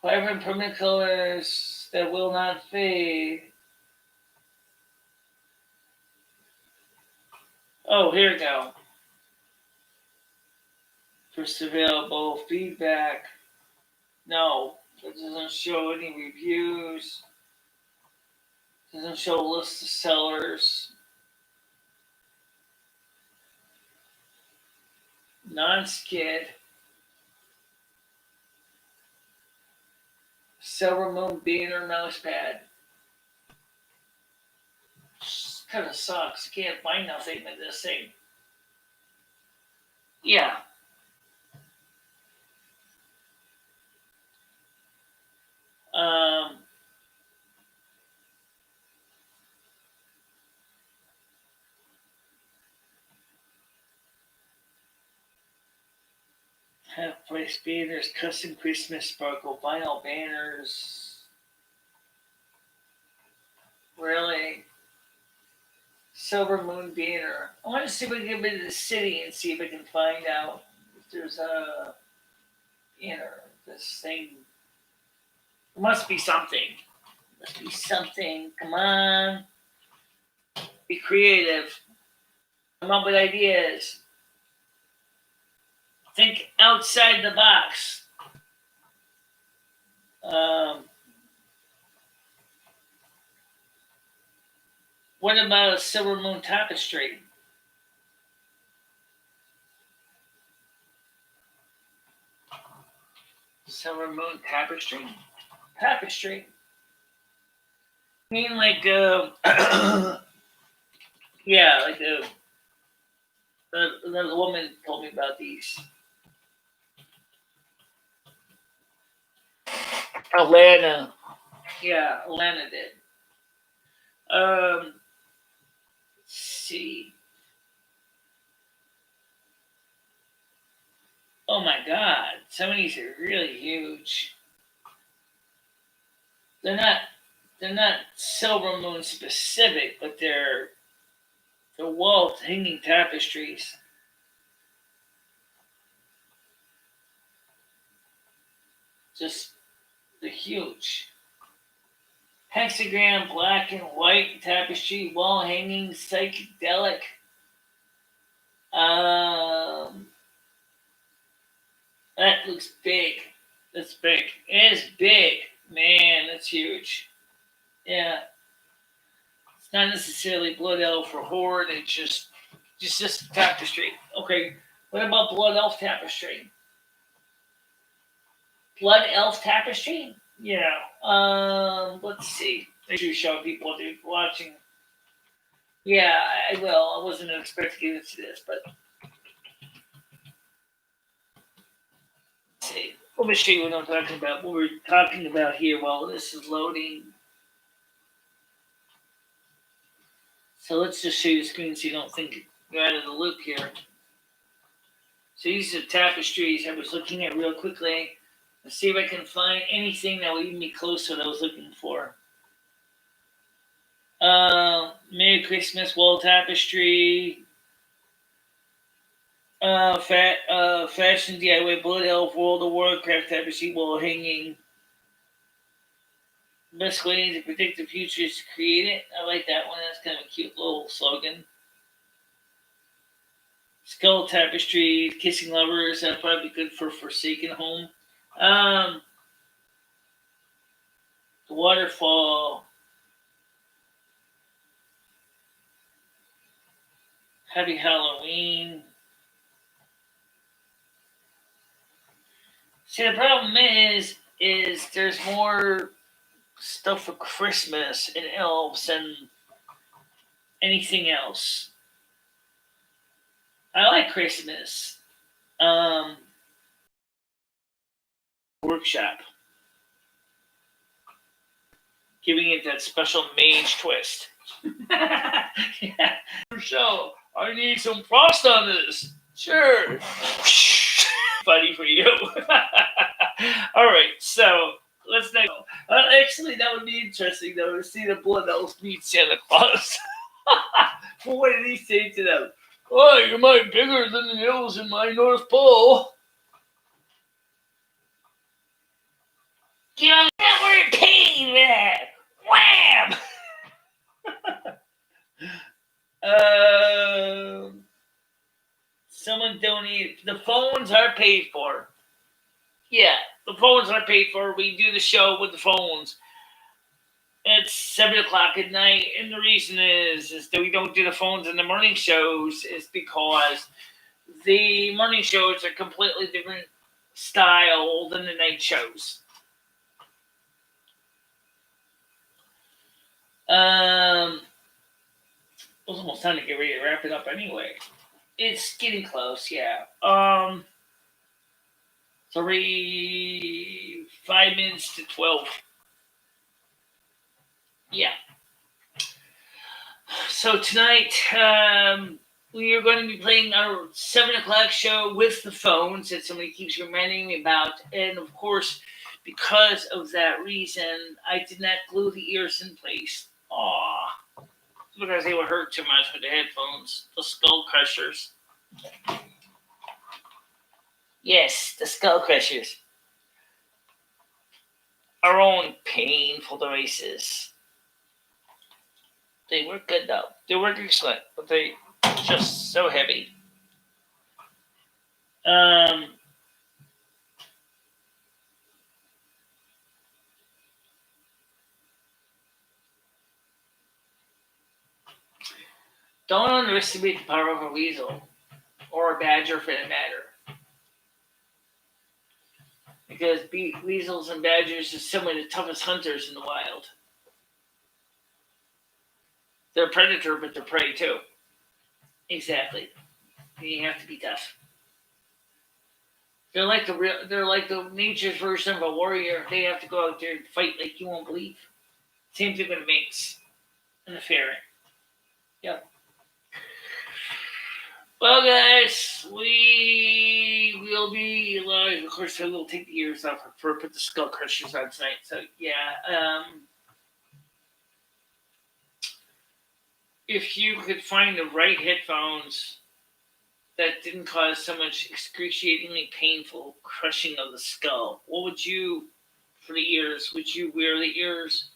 Vibrant permanent colors that will not fade. Oh, here we go. First available feedback. No, it doesn't show any reviews. It doesn't show a list of sellers. Non-skid. Silvermoon banner mousepad. Kind of sucks. Can't find nothing with this thing. Yeah. Um, Half price banners, custom Christmas sparkle, vinyl banners. Really? Silvermoon banner. I want to see if we can get into the city and see if I can find out if there's a, this thing. There must be something. Must be something. Come on. Be creative. Come up with ideas. Think outside the box. What about a Silvermoon tapestry? Silvermoon tapestry? Tapestry? I mean, like, yeah, like the woman told me about these. Atlanta. Yeah, Atlanta did. Let's see. Oh my God, some of these are really huge. They're not Silvermoon specific, but they're The wall hanging tapestries. Just the huge hexagram black and white tapestry wall hanging psychedelic. Um, that looks big. That's big. It is big, man. That's huge. Yeah, it's not necessarily blood elf or horde. It's just tapestry. Okay, what about blood elf tapestry? Blood elf tapestry? Yeah. Let's see. Make sure you show people dude watching. Yeah, I will. I wasn't expecting you to see this, but let's see. Let me show you what I'm talking about. What we're talking about here while this is loading. So let's just show you the screen so you don't think you're out of the loop here. So these are tapestries I was looking at real quickly. Let's see if I can find anything that will even be close to what I was looking for. Merry Christmas wall tapestry. Fashion DIY Blood Elf World of Warcraft tapestry wall hanging. Best way to predict the future is to create it. I like that one. That's kind of a cute little slogan. Skull tapestry, kissing lovers. That'd probably be good for Forsaken Home. The waterfall. Happy Halloween. See, the problem is there's more stuff for Christmas and elves than anything else. I like Christmas. Workshop. Giving it that special mage twist. Yeah. So, I need some frost on this. Sure. Funny for you. All right, so let's not go. Actually, that would be interesting, though, to see the blood elves meet Santa Claus. What did he say to them? Oh, you're my bigger than the elves in my North Pole. Get on that word pain, man. Wham! Someone donated. The phones are paid for. Yeah, the phones are paid for. We do the show with the phones. It's 7 o'clock at night, and the reason is that we don't do the phones in the morning shows is because the morning shows are completely different style than the night shows. It was almost time to get ready to wrap it up anyway. It's getting close, yeah. 5 minutes to 12. Yeah. So tonight, we are going to be playing our 7 o'clock show with the phones that somebody keeps reminding me about. And of course, because of that reason, I did not glue the ears in place. Aww. Because they would hurt too much with the headphones. The skull crushers. Yes, the skull crushers. Our own painful devices. They work good though. They work excellent, but they just so heavy. Don't underestimate the power of a weasel, or a badger for that matter. Because weasels and badgers are some of the toughest hunters in the wild. They're a predator, but they're prey too. Exactly. You have to be tough. They're like the nature's version of a warrior. They have to go out there and fight like you won't believe. Same thing with a minx and a ferret. Yep. Well, guys, we will be live. Of course, I will take the ears off for put the skull crushers on tonight. So yeah, if you could find the right headphones that didn't cause so much excruciatingly painful crushing of the skull, what would you, for the ears, would you wear the ears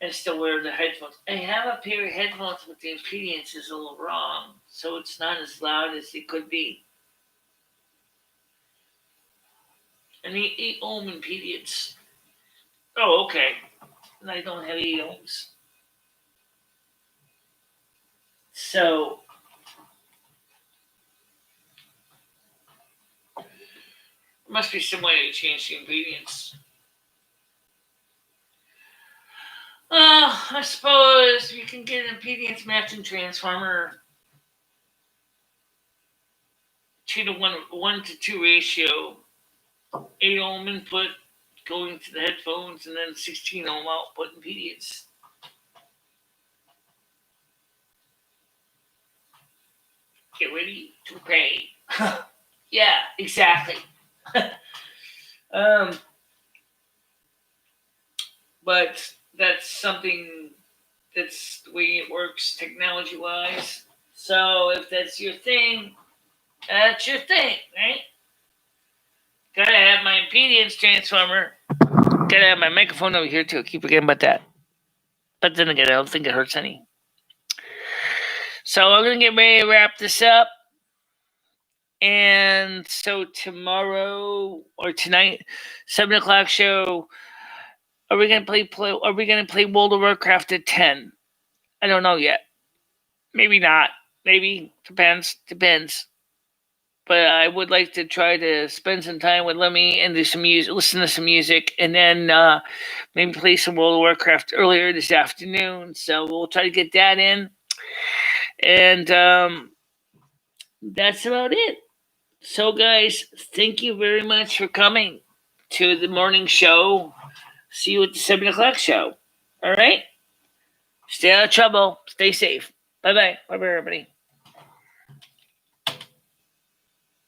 and still wear the headphones? I have a pair of headphones, but the impedance is a little wrong, so it's not as loud as it could be. And the 8 ohm impedance. Oh, okay. And I don't have 8 ohms. So, there must be some way to change the impedance. I suppose you can get an impedance matching transformer to the 1 to 2 ratio, 8 ohm input going to the headphones, and then 16 ohm output impedance. Get ready to pay. Yeah, exactly. But that's something, that's the way it works technology wise. So if that's your thing, that's your thing, right? Gotta have my impedance transformer. Gotta have my microphone over here too. I keep forgetting about that. But then again, I don't think it hurts any. So I'm gonna get ready to wrap this up. And so tomorrow or tonight, 7:00 show. Are we gonna play? Are we gonna play World of Warcraft at 10? I don't know yet. Maybe not. Maybe depends. But I would like to try to spend some time with Lemmy and do some music, listen to some music, and then maybe play some World of Warcraft earlier this afternoon. So we'll try to get that in, and that's about it. So, guys, thank you very much for coming to the morning show. See you at the 7:00 show. All right? Stay out of trouble. Stay safe. Bye-bye. Bye-bye, everybody.